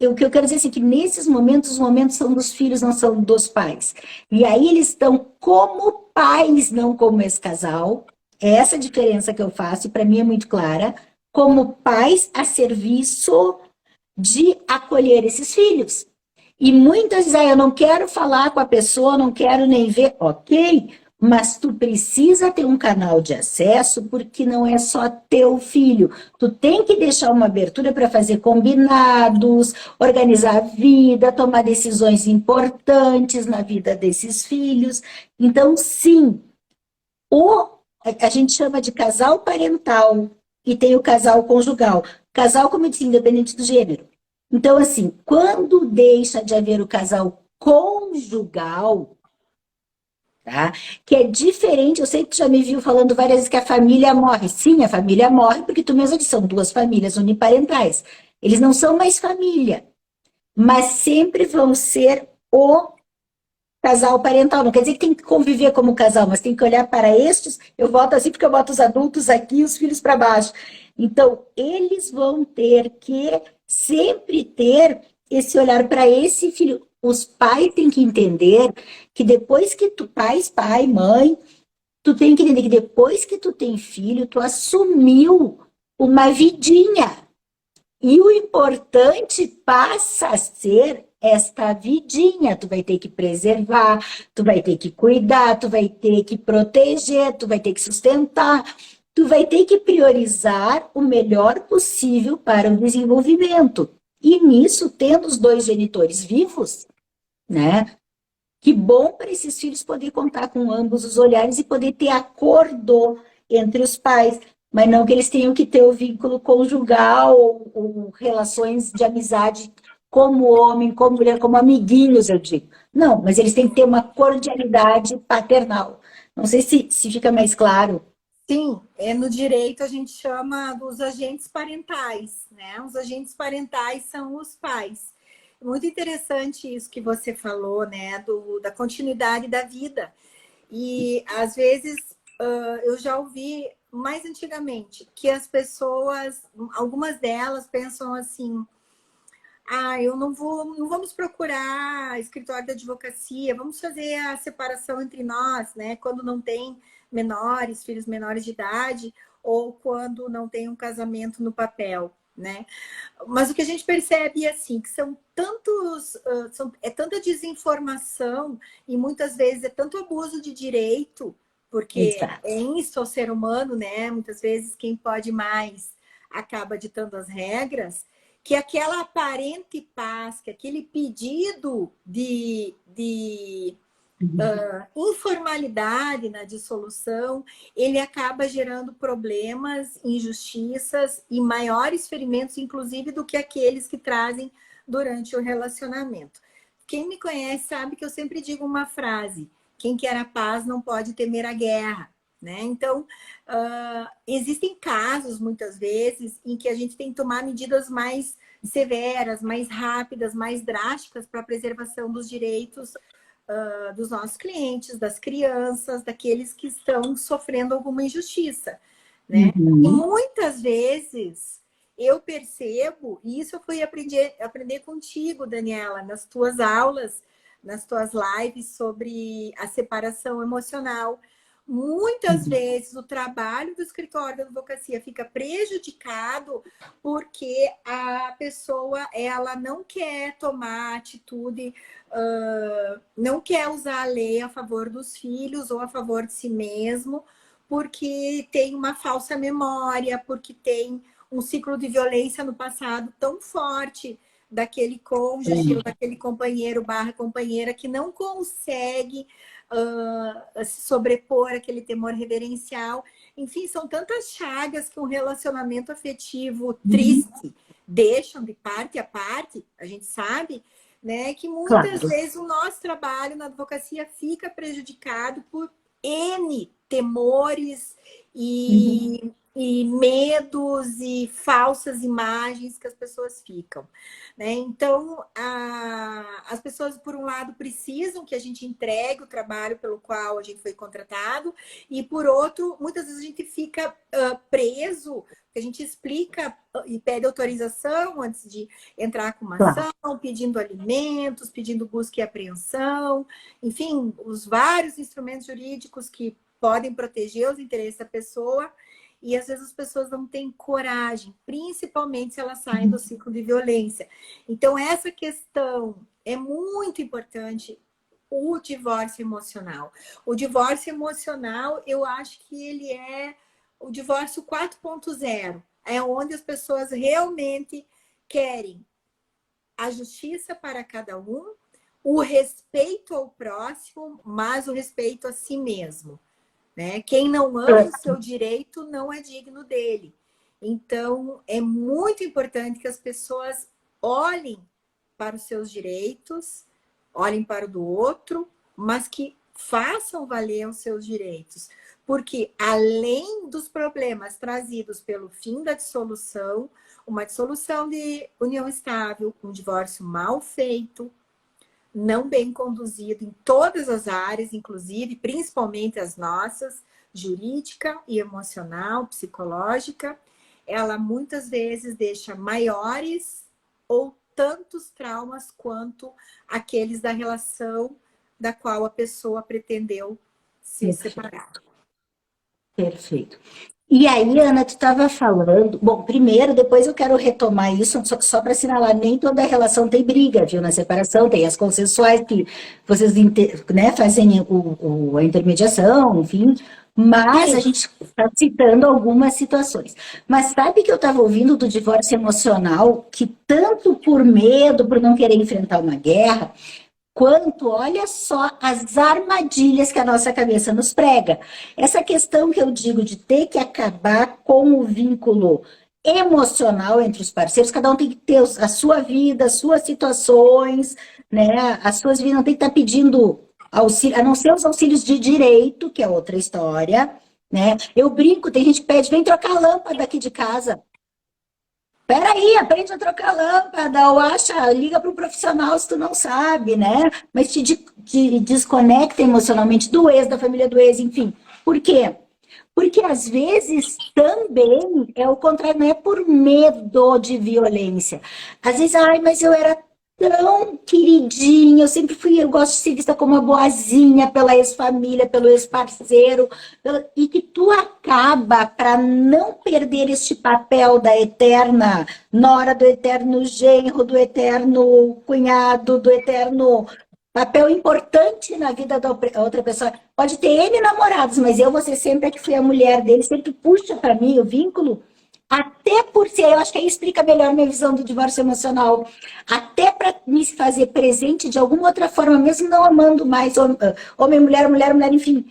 o que eu quero dizer assim, que nesses momentos, os momentos são dos filhos, não são dos pais. E aí eles estão como pais, não como esse casal. É essa a diferença que eu faço, e para mim é muito clara, como pais a serviço de acolher esses filhos. E muitas vezes, eu não quero falar com a pessoa, não quero nem ver, ok, Mas tu precisa ter um canal de acesso porque não é só teu filho. Tu tem que deixar uma abertura para fazer combinados, organizar a vida, tomar decisões importantes na vida desses filhos. Então, sim, a gente chama de casal parental e tem o casal conjugal. Casal, como eu disse, independente do gênero. Então, assim, quando deixa de haver o casal conjugal, tá? Que é diferente, eu sei que tu já me viu falando várias vezes que a família morre. Sim, a família morre porque tu mesmo disse, são duas famílias uniparentais. Eles não são mais família, mas sempre vão ser o casal parental. Não quer dizer que tem que conviver como casal, mas tem que olhar para estes. Eu volto assim porque eu boto os adultos aqui e os filhos para baixo. Então, eles vão ter que sempre ter esse olhar para esse filho. Os pais têm que entender que depois que tu, pais, pai, mãe, tu tem que entender que depois que tu tem filho, tu assumiu uma vidinha. E o importante passa a ser esta vidinha. Tu vai ter que preservar, tu vai ter que cuidar, tu vai ter que proteger, tu vai ter que sustentar, tu vai ter que priorizar o melhor possível para o desenvolvimento. E nisso, tendo os dois genitores vivos, né? Que bom para esses filhos poder contar com ambos os olhares e poder ter acordo entre os pais, mas não que eles tenham que ter o vínculo conjugal ou relações de amizade como homem, como mulher, como amiguinhos, eu digo. Não, mas eles têm que ter uma cordialidade paternal. Não sei se fica mais claro. Sim, no direito a gente chama dos agentes parentais, né? Os agentes parentais são os pais. Muito interessante isso que você falou, né? Da continuidade da vida. E às vezes eu já ouvi mais antigamente que as pessoas, algumas delas pensam assim: ah, eu não vamos procurar escritório de advocacia, vamos fazer a separação entre nós, né? Quando não tem menores, filhos menores de idade, ou quando não tem um casamento no papel, né? Mas o que a gente percebe é assim, que são tantos, é tanta desinformação e muitas vezes é tanto abuso de direito, porque Exato. é isso ao ser humano, né? Muitas vezes quem pode mais acaba ditando as regras, que aquela aparente paz, que aquele pedido de informalidade na dissolução, ele acaba gerando problemas, injustiças e maiores ferimentos, inclusive, do que aqueles que trazem durante o relacionamento. Quem me conhece sabe que eu sempre digo uma frase: quem quer a paz não pode temer a guerra. Né? Então, existem casos, muitas vezes, em que a gente tem que tomar medidas mais severas, mais rápidas, mais drásticas para a preservação dos direitos dos nossos clientes, das crianças, daqueles que estão sofrendo alguma injustiça, né? E Uhum. muitas vezes eu percebo, e isso eu fui aprender contigo, Daniela, nas tuas aulas, nas tuas lives sobre a separação emocional. Muitas Uhum. vezes o trabalho do escritório da advocacia fica prejudicado porque a pessoa ela não quer tomar atitude, não quer usar a lei a favor dos filhos ou a favor de si mesmo, porque tem uma falsa memória, porque tem um ciclo de violência no passado tão forte daquele cônjuge ou daquele companheiro barra companheira que não consegue se sobrepor àquele temor reverencial. Enfim, são tantas chagas que um relacionamento afetivo triste deixam de parte a parte, a gente sabe, né, que muitas Claro. vezes o nosso trabalho na advocacia fica prejudicado por N temores Uhum. e medos e falsas imagens que as pessoas ficam, né? Então, as pessoas, por um lado, precisam que a gente entregue o trabalho pelo qual a gente foi contratado, e por outro, muitas vezes a gente fica preso, que a gente explica e pede autorização antes de entrar com uma Claro. ação, pedindo alimentos, pedindo busca e apreensão, enfim, os vários instrumentos jurídicos que podem proteger os interesses da pessoa, e às vezes as pessoas não têm coragem, principalmente se elas saem do ciclo de violência. Então, essa questão é muito importante o divórcio emocional. O divórcio emocional, eu acho que ele é o divórcio 4.0. É onde as pessoas realmente querem a justiça para cada um, o respeito ao próximo, mas o respeito a si mesmo, né? Quem não ama o seu direito não é digno dele. Então, é muito importante que as pessoas olhem para os seus direitos, olhem para o do outro, mas que façam valer os seus direitos. Porque, além dos problemas trazidos pelo fim da dissolução, uma dissolução de união estável, um divórcio mal feito, não bem conduzido em todas as áreas, inclusive, principalmente as nossas, jurídica e emocional, psicológica, ela muitas vezes deixa maiores ou tantos traumas quanto aqueles da relação da qual a pessoa pretendeu se separar. Perfeito. E aí, Ana, tu estava falando... Bom, primeiro, depois eu quero retomar isso, só para assinalar, nem toda relação tem briga, viu? Na separação tem as consensuais que vocês né, fazem a intermediação, enfim, mas a gente está citando algumas situações. Mas sabe que eu estava ouvindo do divórcio emocional, que tanto por medo, por não querer enfrentar uma guerra, quanto, olha só, as armadilhas que a nossa cabeça nos prega. Essa questão que eu digo de ter que acabar com o vínculo emocional entre os parceiros, cada um tem que ter a sua vida, as suas situações, né? As suas vidas não tem que estar pedindo auxílio, a não ser os auxílios de direito, que é outra história, né? Eu brinco, tem gente que pede, vem trocar a lâmpada aqui de casa. Peraí, aprende a trocar lâmpada, ou liga para um profissional se tu não sabe, né? Mas te desconecta emocionalmente do ex, da família do ex, enfim. Por quê? Porque às vezes também é o contrário, não é por medo de violência. Às vezes, mas eu era tão queridinha, eu gosto de ser vista como uma boazinha pela ex-família, pelo ex-parceiro, e que tu acaba, para não perder este papel da eterna nora, do eterno genro, do eterno cunhado, do eterno papel importante na vida da outra pessoa. Pode ter N namorados, mas eu vou ser sempre a que fui a mulher dele, sempre puxa para mim o vínculo. Até por ser, eu acho que aí explica melhor minha visão do divórcio emocional, até para me fazer presente de alguma outra forma, mesmo não amando mais homem, mulher, enfim,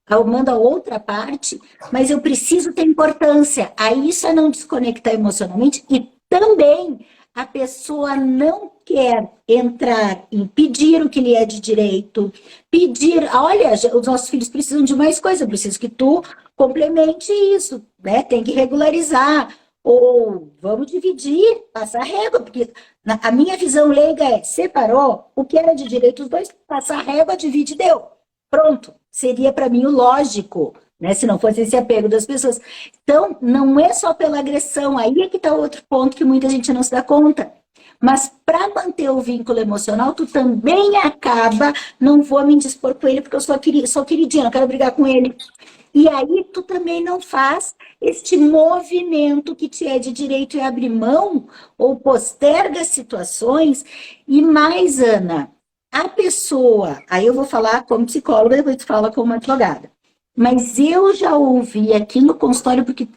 amando a outra parte, mas eu preciso ter importância. Aí isso é não desconectar emocionalmente e também a pessoa não quer entrar em pedir o que lhe é de direito, pedir, olha, os nossos filhos precisam de mais coisa, eu preciso que tu complemente isso, né? Tem que regularizar, ou vamos dividir, passar régua, porque a minha visão leiga é, separou, o que era de direito os dois, passar régua, divide e deu. Pronto, seria para mim o lógico, né? Se não fosse esse apego das pessoas. Então, não é só pela agressão, aí é que está outro ponto que muita gente não se dá conta. Mas para manter o vínculo emocional, tu também acaba, não vou me indispor com ele porque eu sou queridinha, não quero brigar com ele. E aí tu também não faz este movimento que te é de direito e abrir mão ou posterga situações. E mais, Ana, a pessoa, aí eu vou falar como psicóloga, depois tu fala como advogada. Mas eu já ouvi aqui no consultório, porque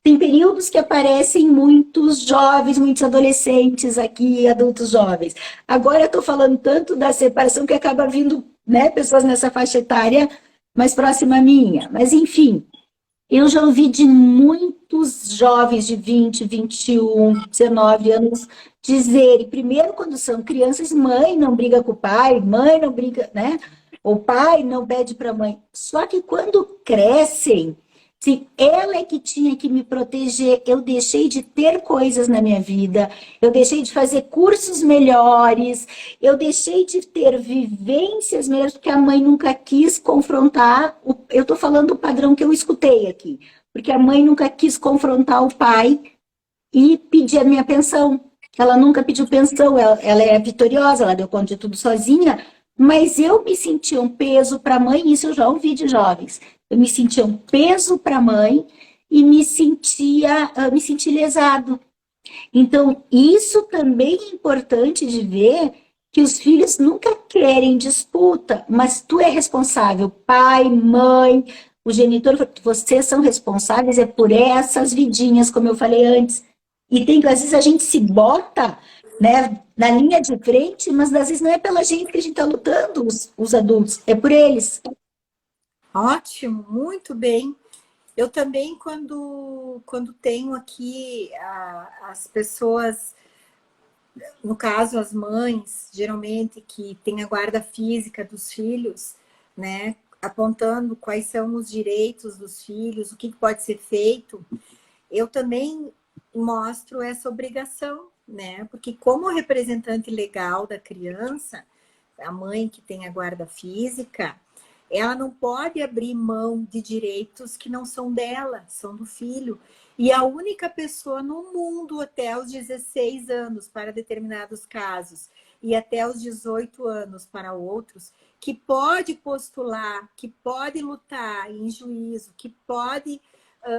tem períodos que aparecem muitos jovens, muitos adolescentes aqui, adultos jovens. Agora eu estou falando tanto da separação que acaba vindo, né, pessoas nessa faixa etária mais próxima à minha. Mas, enfim, eu já ouvi de muitos jovens de 20, 21, 19 anos dizerem, primeiro, quando são crianças, mãe não briga com o pai, mãe não briga, né? O pai não pede para a mãe. Só que quando crescem, se ela é que tinha que me proteger, eu deixei de ter coisas na minha vida, eu deixei de fazer cursos melhores, eu deixei de ter vivências melhores, porque a mãe nunca quis confrontar. Eu estou falando do padrão que eu escutei aqui, porque a mãe nunca quis confrontar o pai e pedir a minha pensão. Ela nunca pediu pensão, ela é vitoriosa, ela deu conta de tudo sozinha. Mas eu me sentia um peso para a mãe, isso eu já ouvi de jovens. Eu me sentia um peso para a mãe e me sentia lesado. Então, isso também é importante de ver que os filhos nunca querem disputa, mas tu é responsável, pai, mãe, o genitor, vocês são responsáveis é por essas vidinhas, como eu falei antes. E tem que, às vezes, a gente se bota, né, na linha de frente, mas às vezes não é pela gente que a gente está lutando, os adultos, é por eles. Ótimo, muito bem. Eu também, quando tenho aqui as pessoas, no caso as mães, geralmente, que têm a guarda física dos filhos, né, apontando quais são os direitos dos filhos, o que pode ser feito, eu também mostro essa obrigação, né, porque como representante legal da criança, a mãe que tem a guarda física, ela não pode abrir mão de direitos que não são dela, são do filho. E a única pessoa no mundo até os 16 anos, para determinados casos, e até os 18 anos para outros, que pode postular, que pode lutar em juízo, que pode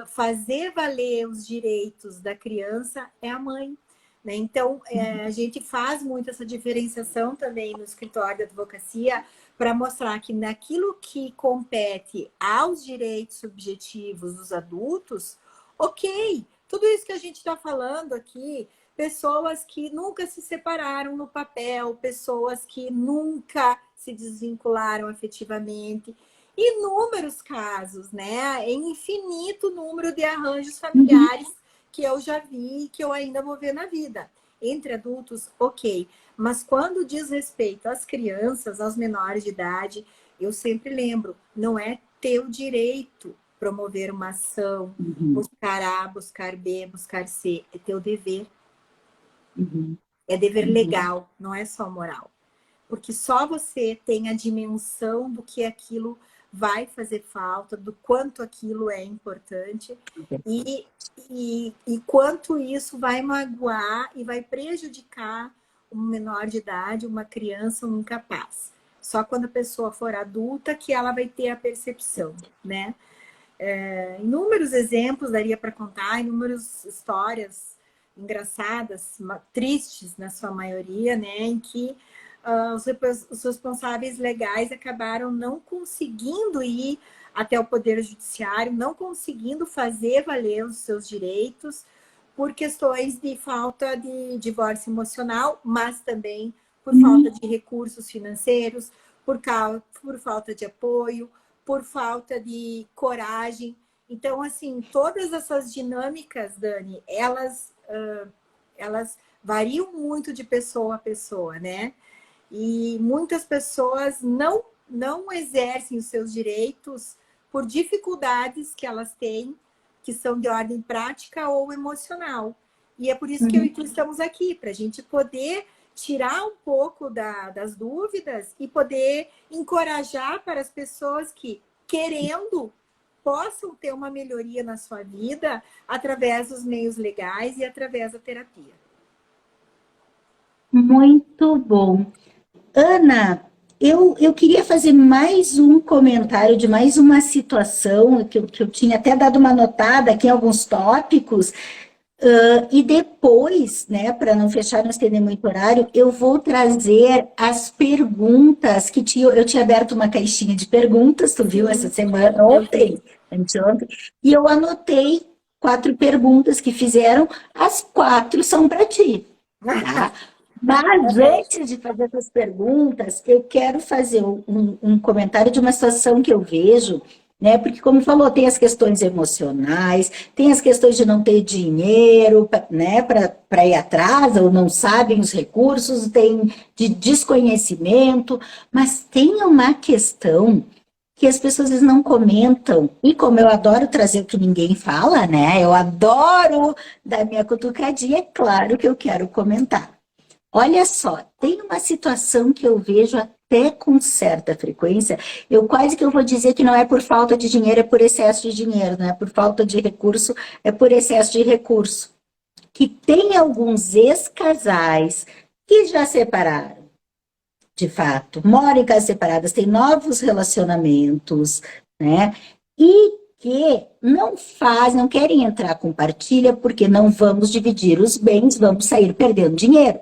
fazer valer os direitos da criança, é a mãe. Né? Então, a gente faz muito essa diferenciação também no escritório de advocacia, para mostrar que naquilo que compete aos direitos subjetivos dos adultos, ok, tudo isso que a gente está falando aqui, pessoas que nunca se separaram no papel, pessoas que nunca se desvincularam afetivamente, inúmeros casos, né? Em infinito número de arranjos familiares que eu já vi, que eu ainda vou ver na vida. Entre adultos, ok. Mas quando diz respeito às crianças, aos menores de idade, eu sempre lembro, não é teu direito promover uma ação, buscar A, buscar B, buscar C, é teu dever. É dever legal, não é só moral. Porque só você tem a dimensão do que aquilo vai fazer falta, do quanto aquilo é importante e quanto isso vai magoar e vai prejudicar um menor de idade, uma criança, um incapaz. Só quando a pessoa for adulta que ela vai ter a percepção, né? Inúmeros exemplos daria para contar, inúmeras histórias engraçadas, tristes na sua maioria, né? Em que os responsáveis legais acabaram não conseguindo ir até o Poder Judiciário, não conseguindo fazer valer os seus direitos por questões de falta de divórcio emocional, mas também por falta de recursos financeiros, por falta de apoio, por falta de coragem. Então, assim, todas essas dinâmicas, Dani, elas variam muito de pessoa a pessoa, né? E muitas pessoas não exercem os seus direitos por dificuldades que elas têm, que são de ordem prática ou emocional. E é por isso que eu e tu estamos aqui, para a gente poder tirar um pouco das dúvidas e poder encorajar para as pessoas que, querendo, possam ter uma melhoria na sua vida através dos meios legais e através da terapia. Muito bom. Ana, eu queria fazer mais um comentário de mais uma situação que eu tinha até dado uma notada aqui em alguns tópicos, e depois, né, para não fechar, não estender muito horário, eu vou trazer as perguntas que eu tinha aberto uma caixinha de perguntas, tu viu essa semana, anteontem, e eu anotei 4 perguntas que fizeram, as 4 são para ti, tá? Mas antes de fazer essas perguntas, eu quero fazer um comentário de uma situação que eu vejo, né? Porque, como falou, tem as questões emocionais, tem as questões de não ter dinheiro, né, para ir atrás, ou não sabem os recursos, tem de desconhecimento, mas tem uma questão que as pessoas às vezes não comentam, e como eu adoro trazer o que ninguém fala, né? Eu adoro dar minha cutucadinha, é claro que eu quero comentar. Olha só, tem uma situação que eu vejo até com certa frequência, eu vou dizer que não é por falta de dinheiro, é por excesso de dinheiro, não é por falta de recurso, é por excesso de recurso. Que tem alguns ex-casais que já separaram, de fato, moram em casas separadas, têm novos relacionamentos, né? E que não querem entrar com partilha porque não vamos dividir os bens, vamos sair perdendo dinheiro.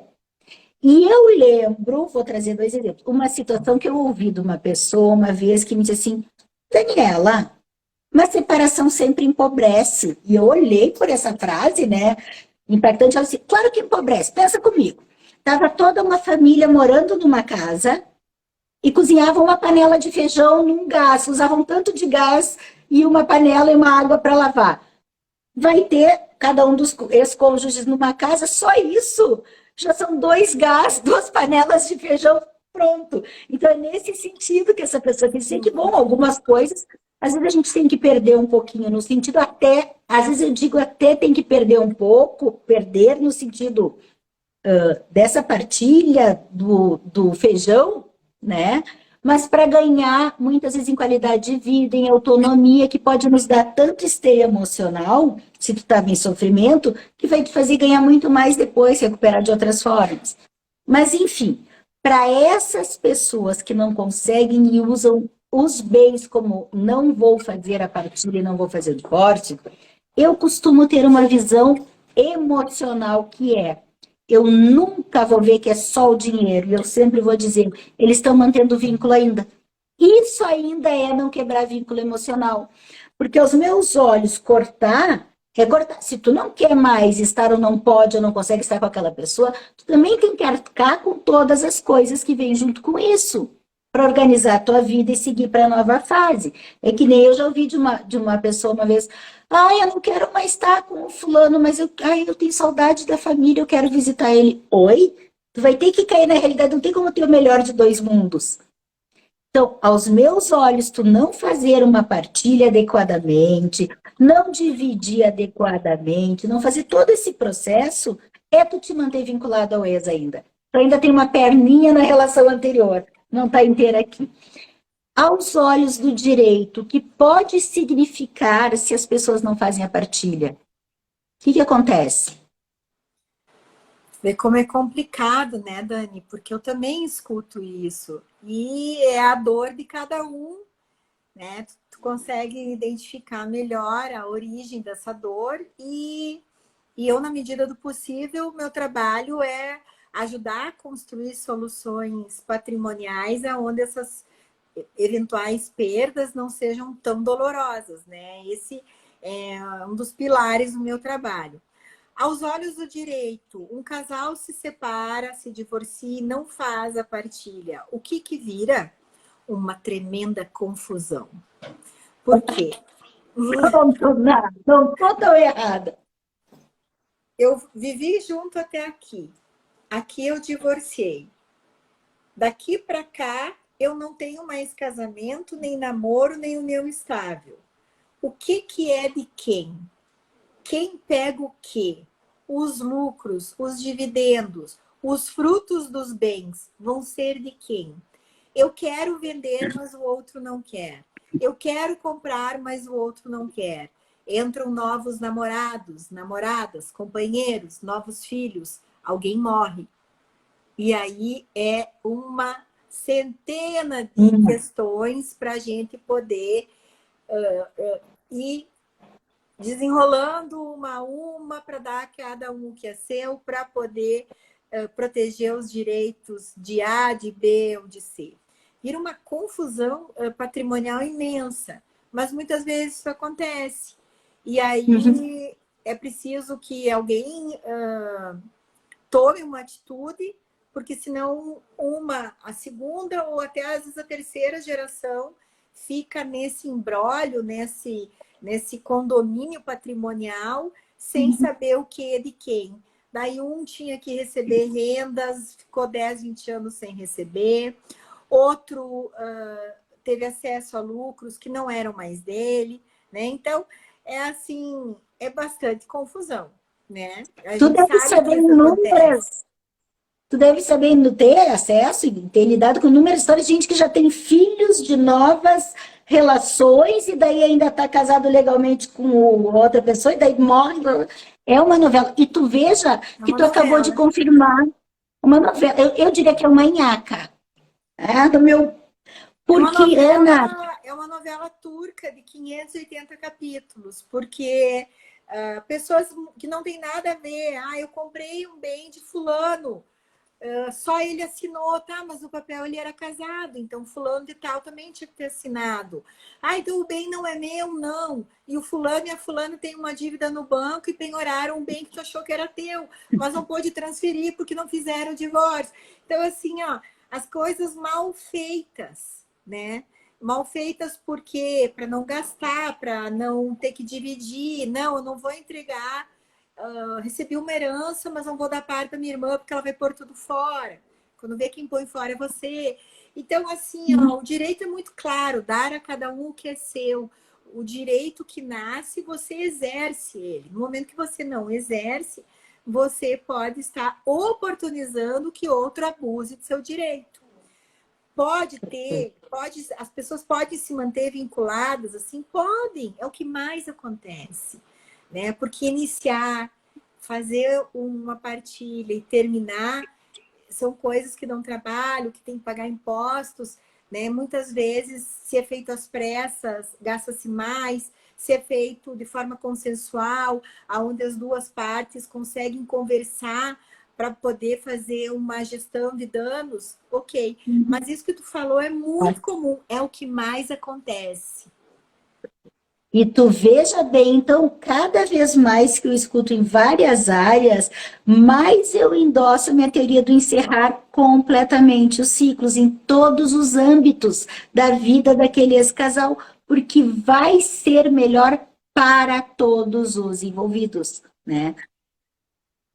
E eu lembro, vou trazer dois exemplos, uma situação que eu ouvi de uma pessoa uma vez que me disse assim, Daniela, mas separação sempre empobrece. E eu olhei por essa frase, né? Impactante, ela disse, claro que empobrece, pensa comigo. Tava toda uma família morando numa casa e cozinhavam uma panela de feijão num gás, usavam tanto de gás e uma panela e uma água para lavar. Vai ter cada um dos ex-cônjuges numa casa, só isso. Já são dois gás, duas panelas de feijão, pronto. Então é nesse sentido que essa pessoa quer dizer que, bom, algumas coisas, às vezes a gente tem que perder um pouquinho, no sentido até, às vezes eu digo até tem que perder um pouco, perder no sentido dessa partilha do feijão, né? Mas para ganhar, muitas vezes, em qualidade de vida, em autonomia, que pode nos dar tanto esteio emocional, se tu estava em sofrimento, que vai te fazer ganhar muito mais depois, recuperar de outras formas. Mas, enfim, para essas pessoas que não conseguem e usam os bens como não vou fazer a partilha e não vou fazer o divórcio, eu costumo ter uma visão emocional que é eu nunca vou ver que é só o dinheiro, eu sempre vou dizer, eles estão mantendo o vínculo ainda. Isso ainda é não quebrar vínculo emocional. Porque aos meus olhos, cortar é cortar. Se tu não quer mais estar ou não pode ou não consegue estar com aquela pessoa, tu também tem que arcar com todas as coisas que vêm junto com isso, para organizar a tua vida e seguir para a nova fase. É que nem eu já ouvi de uma pessoa uma vez, eu não quero mais estar com o fulano, mas eu tenho saudade da família, eu quero visitar ele. Oi? Tu vai ter que cair na realidade, não tem como ter o melhor de dois mundos. Então, aos meus olhos, tu não fazer uma partilha adequadamente, não dividir adequadamente, não fazer todo esse processo, é tu te manter vinculado ao ex ainda. Tu ainda tem uma perninha na relação anterior, não está inteira aqui. Aos olhos do direito, o que pode significar se as pessoas não fazem a partilha? O que acontece? Ver como é complicado, né, Dani? Porque eu também escuto isso. E é a dor de cada um, né? Tu consegue identificar melhor a origem dessa dor e eu, na medida do possível, meu trabalho é ajudar a construir soluções patrimoniais onde essas eventuais perdas não sejam tão dolorosas, né? Esse é um dos pilares do meu trabalho. Aos olhos do direito, um casal se separa, se divorcia e não faz a partilha. O que vira? Uma tremenda confusão. Por quê? Não estou tão errada. Eu vivi junto até aqui. Aqui eu divorciei. Daqui para cá, eu não tenho mais casamento, nem namoro, nem união estável. O que é de quem? Quem pega o quê? Os lucros, os dividendos, os frutos dos bens vão ser de quem? Eu quero vender, mas o outro não quer. Eu quero comprar, mas o outro não quer. Entram novos namorados, namoradas, companheiros, novos filhos. Alguém morre. E aí é uma centena de questões para a gente poder ir desenrolando uma a uma para dar a cada um o que é seu, para poder proteger os direitos de A, de B ou de C. Vira uma confusão patrimonial imensa, mas muitas vezes isso acontece. E aí é preciso que alguém tome uma atitude, porque senão a segunda ou até às vezes a terceira geração fica nesse imbróglio, nesse condomínio patrimonial, sem saber o que é de quem. Daí um tinha que receber rendas, ficou 10, 20 anos sem receber. Outro teve acesso a lucros que não eram mais dele, né? Então, é assim, é bastante confusão, né? A Tu gente deve sabe que saber isso inúmeras. acontece. Tu deve saber ter acesso e ter lidado com inúmeras histórias de gente que já tem filhos de novas relações e daí ainda está casado legalmente com outra pessoa e daí morre. É uma novela. E tu veja que tu acabou de confirmar uma novela. Eu diria que é uma nhaca. Do meu... Porque, Ana... É uma novela turca de 580 capítulos, porque pessoas que não têm nada a ver. Eu comprei um bem de fulano. só ele assinou, tá? Mas no papel ele era casado, então fulano de tal também tinha que ter assinado. Ah, então o bem não é meu, não. E o fulano e a fulana têm uma dívida no banco e penhoraram um bem que tu achou que era teu, mas não pôde transferir porque não fizeram o divórcio. Então, assim, ó, as coisas mal feitas, né? Mal feitas porque para não gastar, para não ter que dividir. Não, eu não vou entregar. Recebi uma herança, mas não vou dar parte para minha irmã porque ela vai pôr tudo fora. Quando vê quem põe fora é você. Então, assim, ó, o direito é muito claro, dar a cada um o que é seu. O direito que nasce, você exerce ele. No momento que você não exerce, você pode estar oportunizando que outro abuse do seu direito. Pode ter, as pessoas podem se manter vinculadas, assim, podem, é o que mais acontece, né? Porque iniciar, fazer uma partilha e terminar são coisas que dão trabalho, que tem que pagar impostos, né? Muitas vezes, se é feito às pressas, gasta-se mais, se é feito de forma consensual, onde as duas partes conseguem conversar para poder fazer uma gestão de danos, ok. Mas isso que tu falou é muito comum, é o que mais acontece. E tu veja bem, então, cada vez mais que eu escuto em várias áreas, mais eu endosso a minha teoria do encerrar completamente os ciclos em todos os âmbitos da vida daquele ex-casal, porque vai ser melhor para todos os envolvidos, né?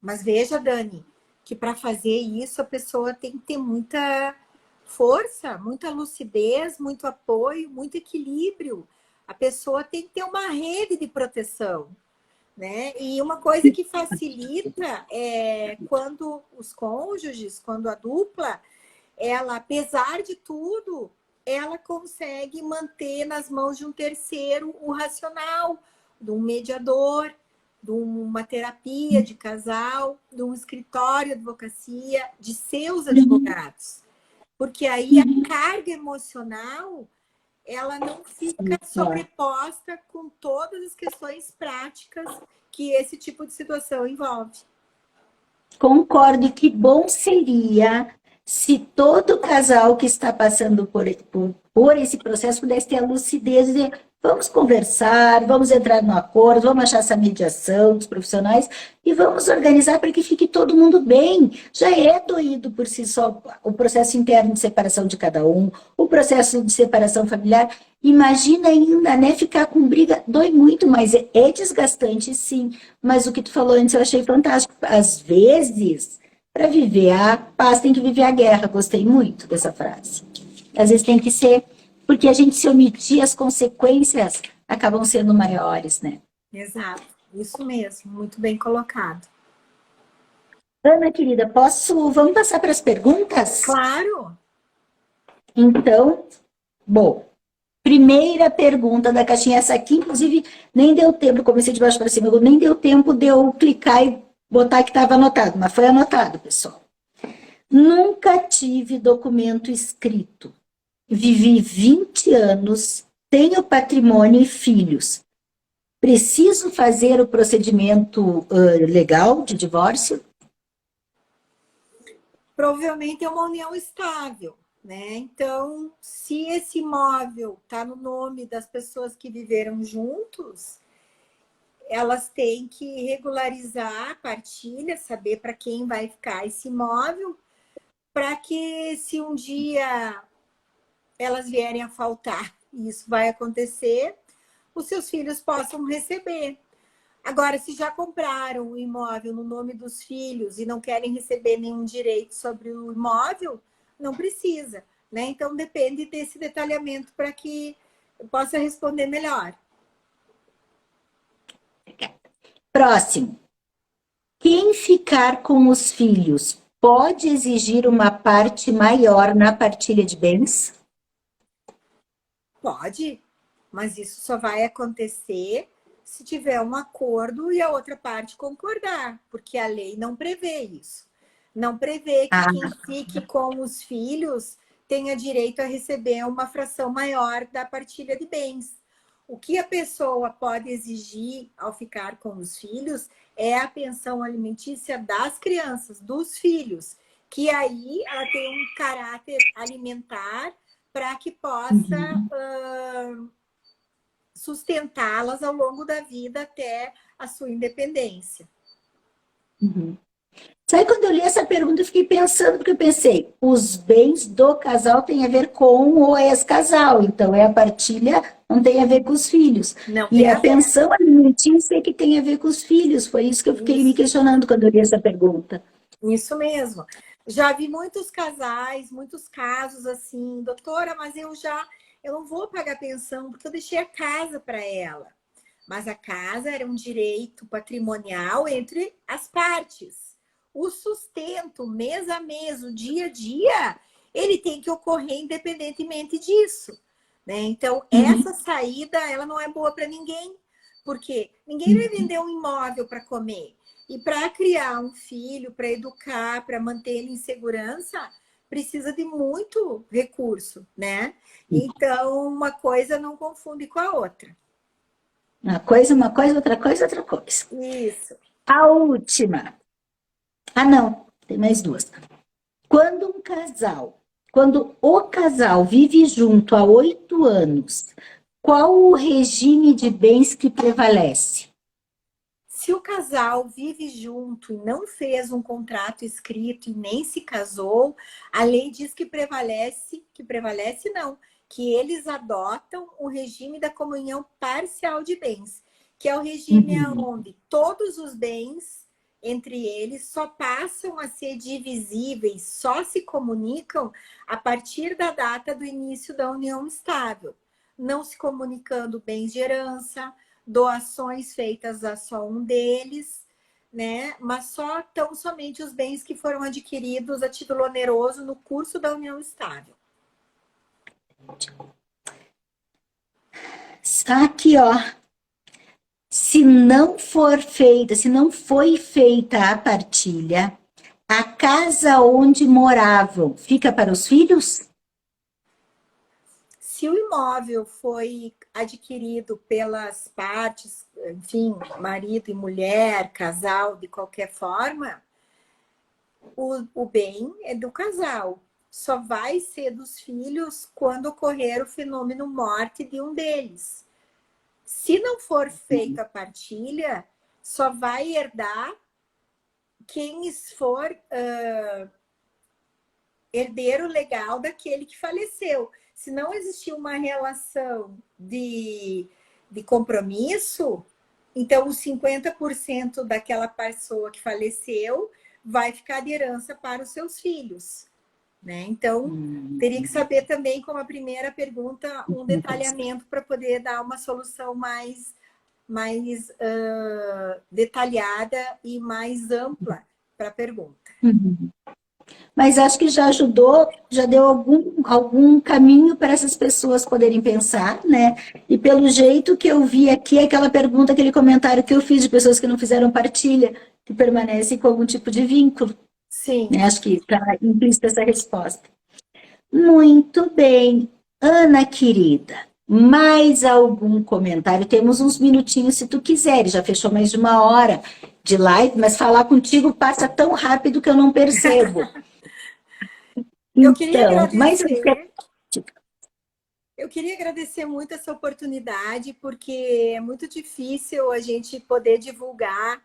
Mas veja, Dani, que para fazer isso a pessoa tem que ter muita força, muita lucidez, muito apoio, muito equilíbrio. A pessoa tem que ter uma rede de proteção, né? E uma coisa que facilita é quando os cônjuges, quando a dupla, ela, apesar de tudo, ela consegue manter nas mãos de um terceiro o racional, de um mediador, de uma terapia de casal, de um escritório de advocacia, de seus advogados. Porque aí a carga emocional, ela não fica sobreposta com todas as questões práticas que esse tipo de situação envolve. Concordo, e que bom seria se todo casal que está passando por esse processo pudesse ter a lucidez de dizer, vamos conversar, vamos entrar no acordo, vamos achar essa mediação dos profissionais e vamos organizar para que fique todo mundo bem. Já é doído por si só o processo interno de separação de cada um, o processo de separação familiar. Imagina ainda, né, ficar com briga, dói muito, mas é desgastante, sim. Mas o que tu falou antes eu achei fantástico. Às vezes, para viver a paz, tem que viver a guerra. Gostei muito dessa frase. Às vezes tem que ser, porque a gente se omitir, as consequências acabam sendo maiores, né? Exato, isso mesmo, muito bem colocado. Ana, querida, vamos passar para as perguntas? Claro! Então, bom, primeira pergunta da caixinha, essa aqui, inclusive, nem deu tempo, comecei de baixo para cima, nem deu tempo de eu clicar e botar que estava anotado, mas foi anotado, pessoal. Nunca tive documento escrito. Vivi 20 anos, tenho patrimônio e filhos. Preciso fazer o procedimento legal de divórcio? Provavelmente é uma união estável, né? Então, se esse imóvel está no nome das pessoas que viveram juntos, elas têm que regularizar a partilha, saber para quem vai ficar esse imóvel, para que se um dia elas vierem a faltar, e isso vai acontecer, os seus filhos possam receber. Agora, se já compraram o imóvel no nome dos filhos e não querem receber nenhum direito sobre o imóvel, não precisa, né? Então, depende desse detalhamento para que eu possa responder melhor. Próximo. Quem ficar com os filhos pode exigir uma parte maior na partilha de bens? Pode, mas isso só vai acontecer se tiver um acordo e a outra parte concordar, porque a lei não prevê isso. Não prevê que quem fique com os filhos tenha direito a receber uma fração maior da partilha de bens. O que a pessoa pode exigir ao ficar com os filhos é a pensão alimentícia das crianças, dos filhos. que aí ela tem um caráter alimentar para que possa sustentá-las ao longo da vida até a sua independência. Uhum. Sabe, quando eu li essa pergunta, eu fiquei pensando, porque eu pensei, os bens do casal têm a ver com o ex-casal, então é a partilha, não tem a ver com os filhos. Não E tem a a ver. pensão alimentícia é que tem a ver com os filhos, foi isso que eu fiquei me questionando quando eu li essa pergunta. Isso mesmo. Já vi muitos casais, muitos casos assim, doutora, mas eu não vou pagar pensão porque eu deixei a casa para ela. Mas a casa era um direito patrimonial entre as partes. O sustento, mês a mês, o dia a dia, ele tem que ocorrer independentemente disso, né? Então, essa saída, ela não é boa para ninguém, porque ninguém vai vender um imóvel para comer. E para criar um filho, para educar, para manter ele em segurança, precisa de muito recurso, né? Então, uma coisa não confunde com a outra. Uma coisa, outra coisa, outra coisa. Isso. A última. Ah, não, tem mais duas. Quando o casal vive junto há 8 anos, qual o regime de bens que prevalece? Se o casal vive junto e não fez um contrato escrito e nem se casou, a lei diz que prevalece não, que eles adotam o regime da comunhão parcial de bens, que é o regime onde todos os bens entre eles só passam a ser divisíveis, só se comunicam a partir da data do início da união estável, não se comunicando bens de herança, doações feitas a só um deles, né? Mas só tão somente os bens que foram adquiridos a título oneroso no curso da união estável. Aqui, ó. Se não foi feita a partilha, a casa onde moravam fica para os filhos? Se o imóvel foi adquirido pelas partes, enfim, marido e mulher, casal, de qualquer forma, o bem é do casal. Só vai ser dos filhos quando ocorrer o fenômeno morte de um deles. Se não for feita a partilha, só vai herdar quem for herdeiro legal daquele que faleceu. Se não existir uma relação de compromisso, então os 50% daquela pessoa que faleceu vai ficar de herança para os seus filhos, né? Então, teria que saber também, como a primeira pergunta, um detalhamento para poder dar uma solução mais detalhada e mais ampla para a pergunta. Mas acho que já ajudou, já deu algum caminho para essas pessoas poderem pensar, né? E pelo jeito que eu vi aqui, aquela pergunta, aquele comentário que eu fiz de pessoas que não fizeram partilha, que permanecem com algum tipo de vínculo. Sim. Né? Acho que está implícita essa resposta. Muito bem. Ana, querida, mais algum comentário? Temos uns minutinhos, se tu quiseres. Já fechou mais de 1 hora de live, mas falar contigo passa tão rápido que eu não percebo. Eu queria agradecer muito essa oportunidade, porque é muito difícil a gente poder divulgar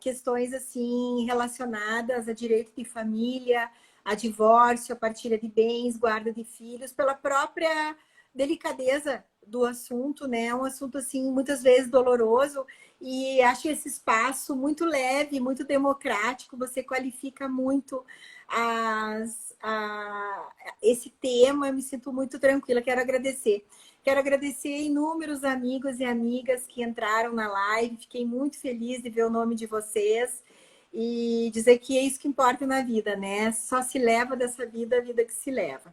questões assim relacionadas a direito de família, a divórcio, a partilha de bens, guarda de filhos, pela própria delicadeza do assunto, né? É um assunto assim muitas vezes doloroso, e acho esse espaço muito leve, muito democrático. Você qualifica muito esse tema. Eu me sinto muito tranquila. Quero agradecer inúmeros amigos e amigas que entraram na live. Fiquei muito feliz de ver o nome de vocês e dizer que é isso que importa na vida, né? Só se leva dessa vida a vida que se leva.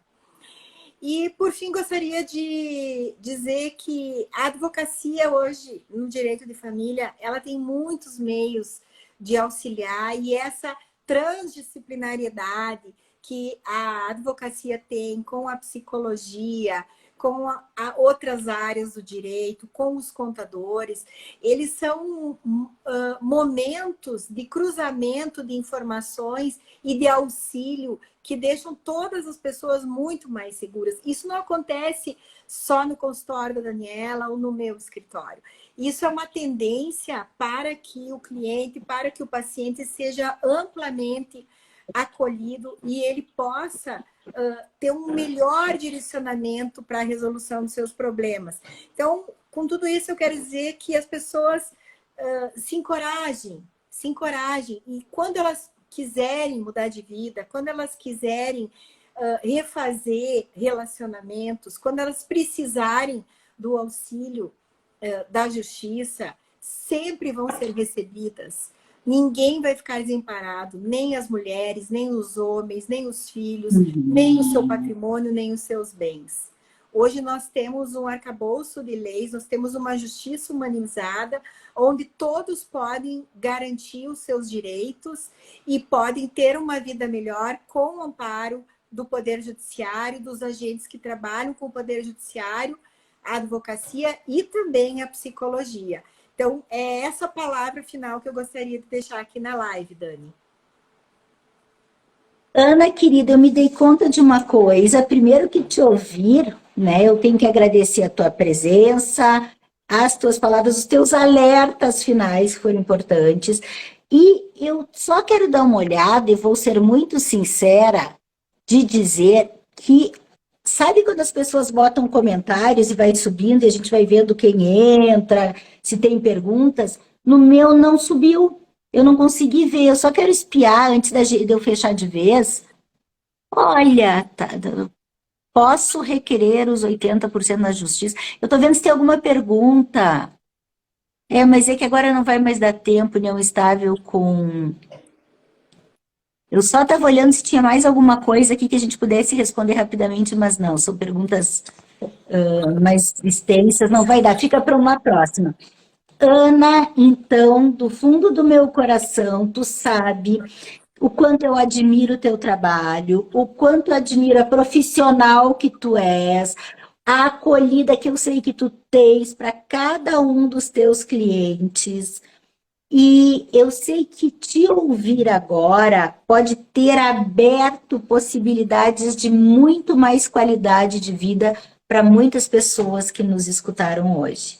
E, por fim, gostaria de dizer que a advocacia hoje, no direito de família, ela tem muitos meios de auxiliar, e essa transdisciplinariedade que a advocacia tem com a psicologia, com outras áreas do direito, com os contadores. Eles são momentos de cruzamento de informações e de auxílio que deixam todas as pessoas muito mais seguras. Isso não acontece só no consultório da Daniela ou no meu escritório. Isso é uma tendência para que o cliente, para que o paciente seja amplamente acolhido e ele possa ter um melhor direcionamento para a resolução dos seus problemas. Então, com tudo isso, eu quero dizer que as pessoas se encorajem. E quando elas quiserem mudar de vida, quando elas quiserem refazer relacionamentos, quando elas precisarem do auxílio da justiça, sempre vão ser recebidas. Ninguém vai ficar desamparado, nem as mulheres, nem os homens, nem os filhos, nem o seu patrimônio, nem os seus bens. Hoje nós temos um arcabouço de leis, nós temos uma justiça humanizada, onde todos podem garantir os seus direitos e podem ter uma vida melhor com o amparo do Poder Judiciário, dos agentes que trabalham com o Poder Judiciário, a advocacia e também a psicologia. Então, é essa palavra final que eu gostaria de deixar aqui na live, Dani. Ana, querida, eu me dei conta de uma coisa. Primeiro que te ouvir, né? Eu tenho que agradecer a tua presença, as tuas palavras, os teus alertas finais que foram importantes. E eu só quero dar uma olhada e vou ser muito sincera de dizer que sabe quando as pessoas botam comentários e vai subindo e a gente vai vendo quem entra, se tem perguntas? No meu não subiu, eu não consegui ver, eu só quero espiar antes de eu fechar de vez. Olha, posso requerer os 80% na justiça? Eu tô vendo se tem alguma pergunta. Mas é que agora não vai mais dar tempo, união estável com... Eu só estava olhando se tinha mais alguma coisa aqui que a gente pudesse responder rapidamente, mas não, são perguntas mais extensas, não vai dar, fica para uma próxima. Ana, então, do fundo do meu coração, tu sabe o quanto eu admiro o teu trabalho, o quanto eu admiro a profissional que tu és, a acolhida que eu sei que tu tens para cada um dos teus clientes. E eu sei que te ouvir agora pode ter aberto possibilidades de muito mais qualidade de vida para muitas pessoas que nos escutaram hoje.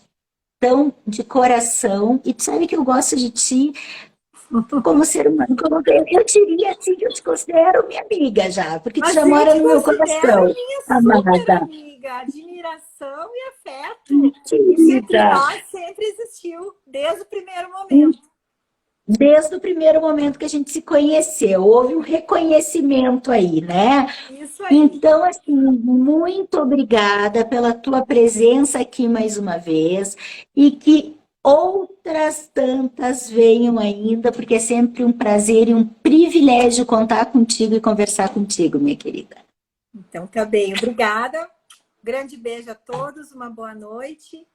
Então, de coração, e tu sabe que eu gosto de ti como ser humano, como eu diria assim que eu te considero minha amiga já, porque tu já mora no meu coração, minha amada. super amiga, admiração e afeto. Isso entre nós sempre existiu, desde o primeiro momento. Desde o primeiro momento que a gente se conheceu, houve um reconhecimento aí, né? Isso aí. Então, assim, muito obrigada pela tua presença aqui mais uma vez e que outras tantas venham ainda, porque é sempre um prazer e um privilégio contar contigo e conversar contigo, minha querida. Então, tá bem. Obrigada. Grande beijo a todos, uma boa noite.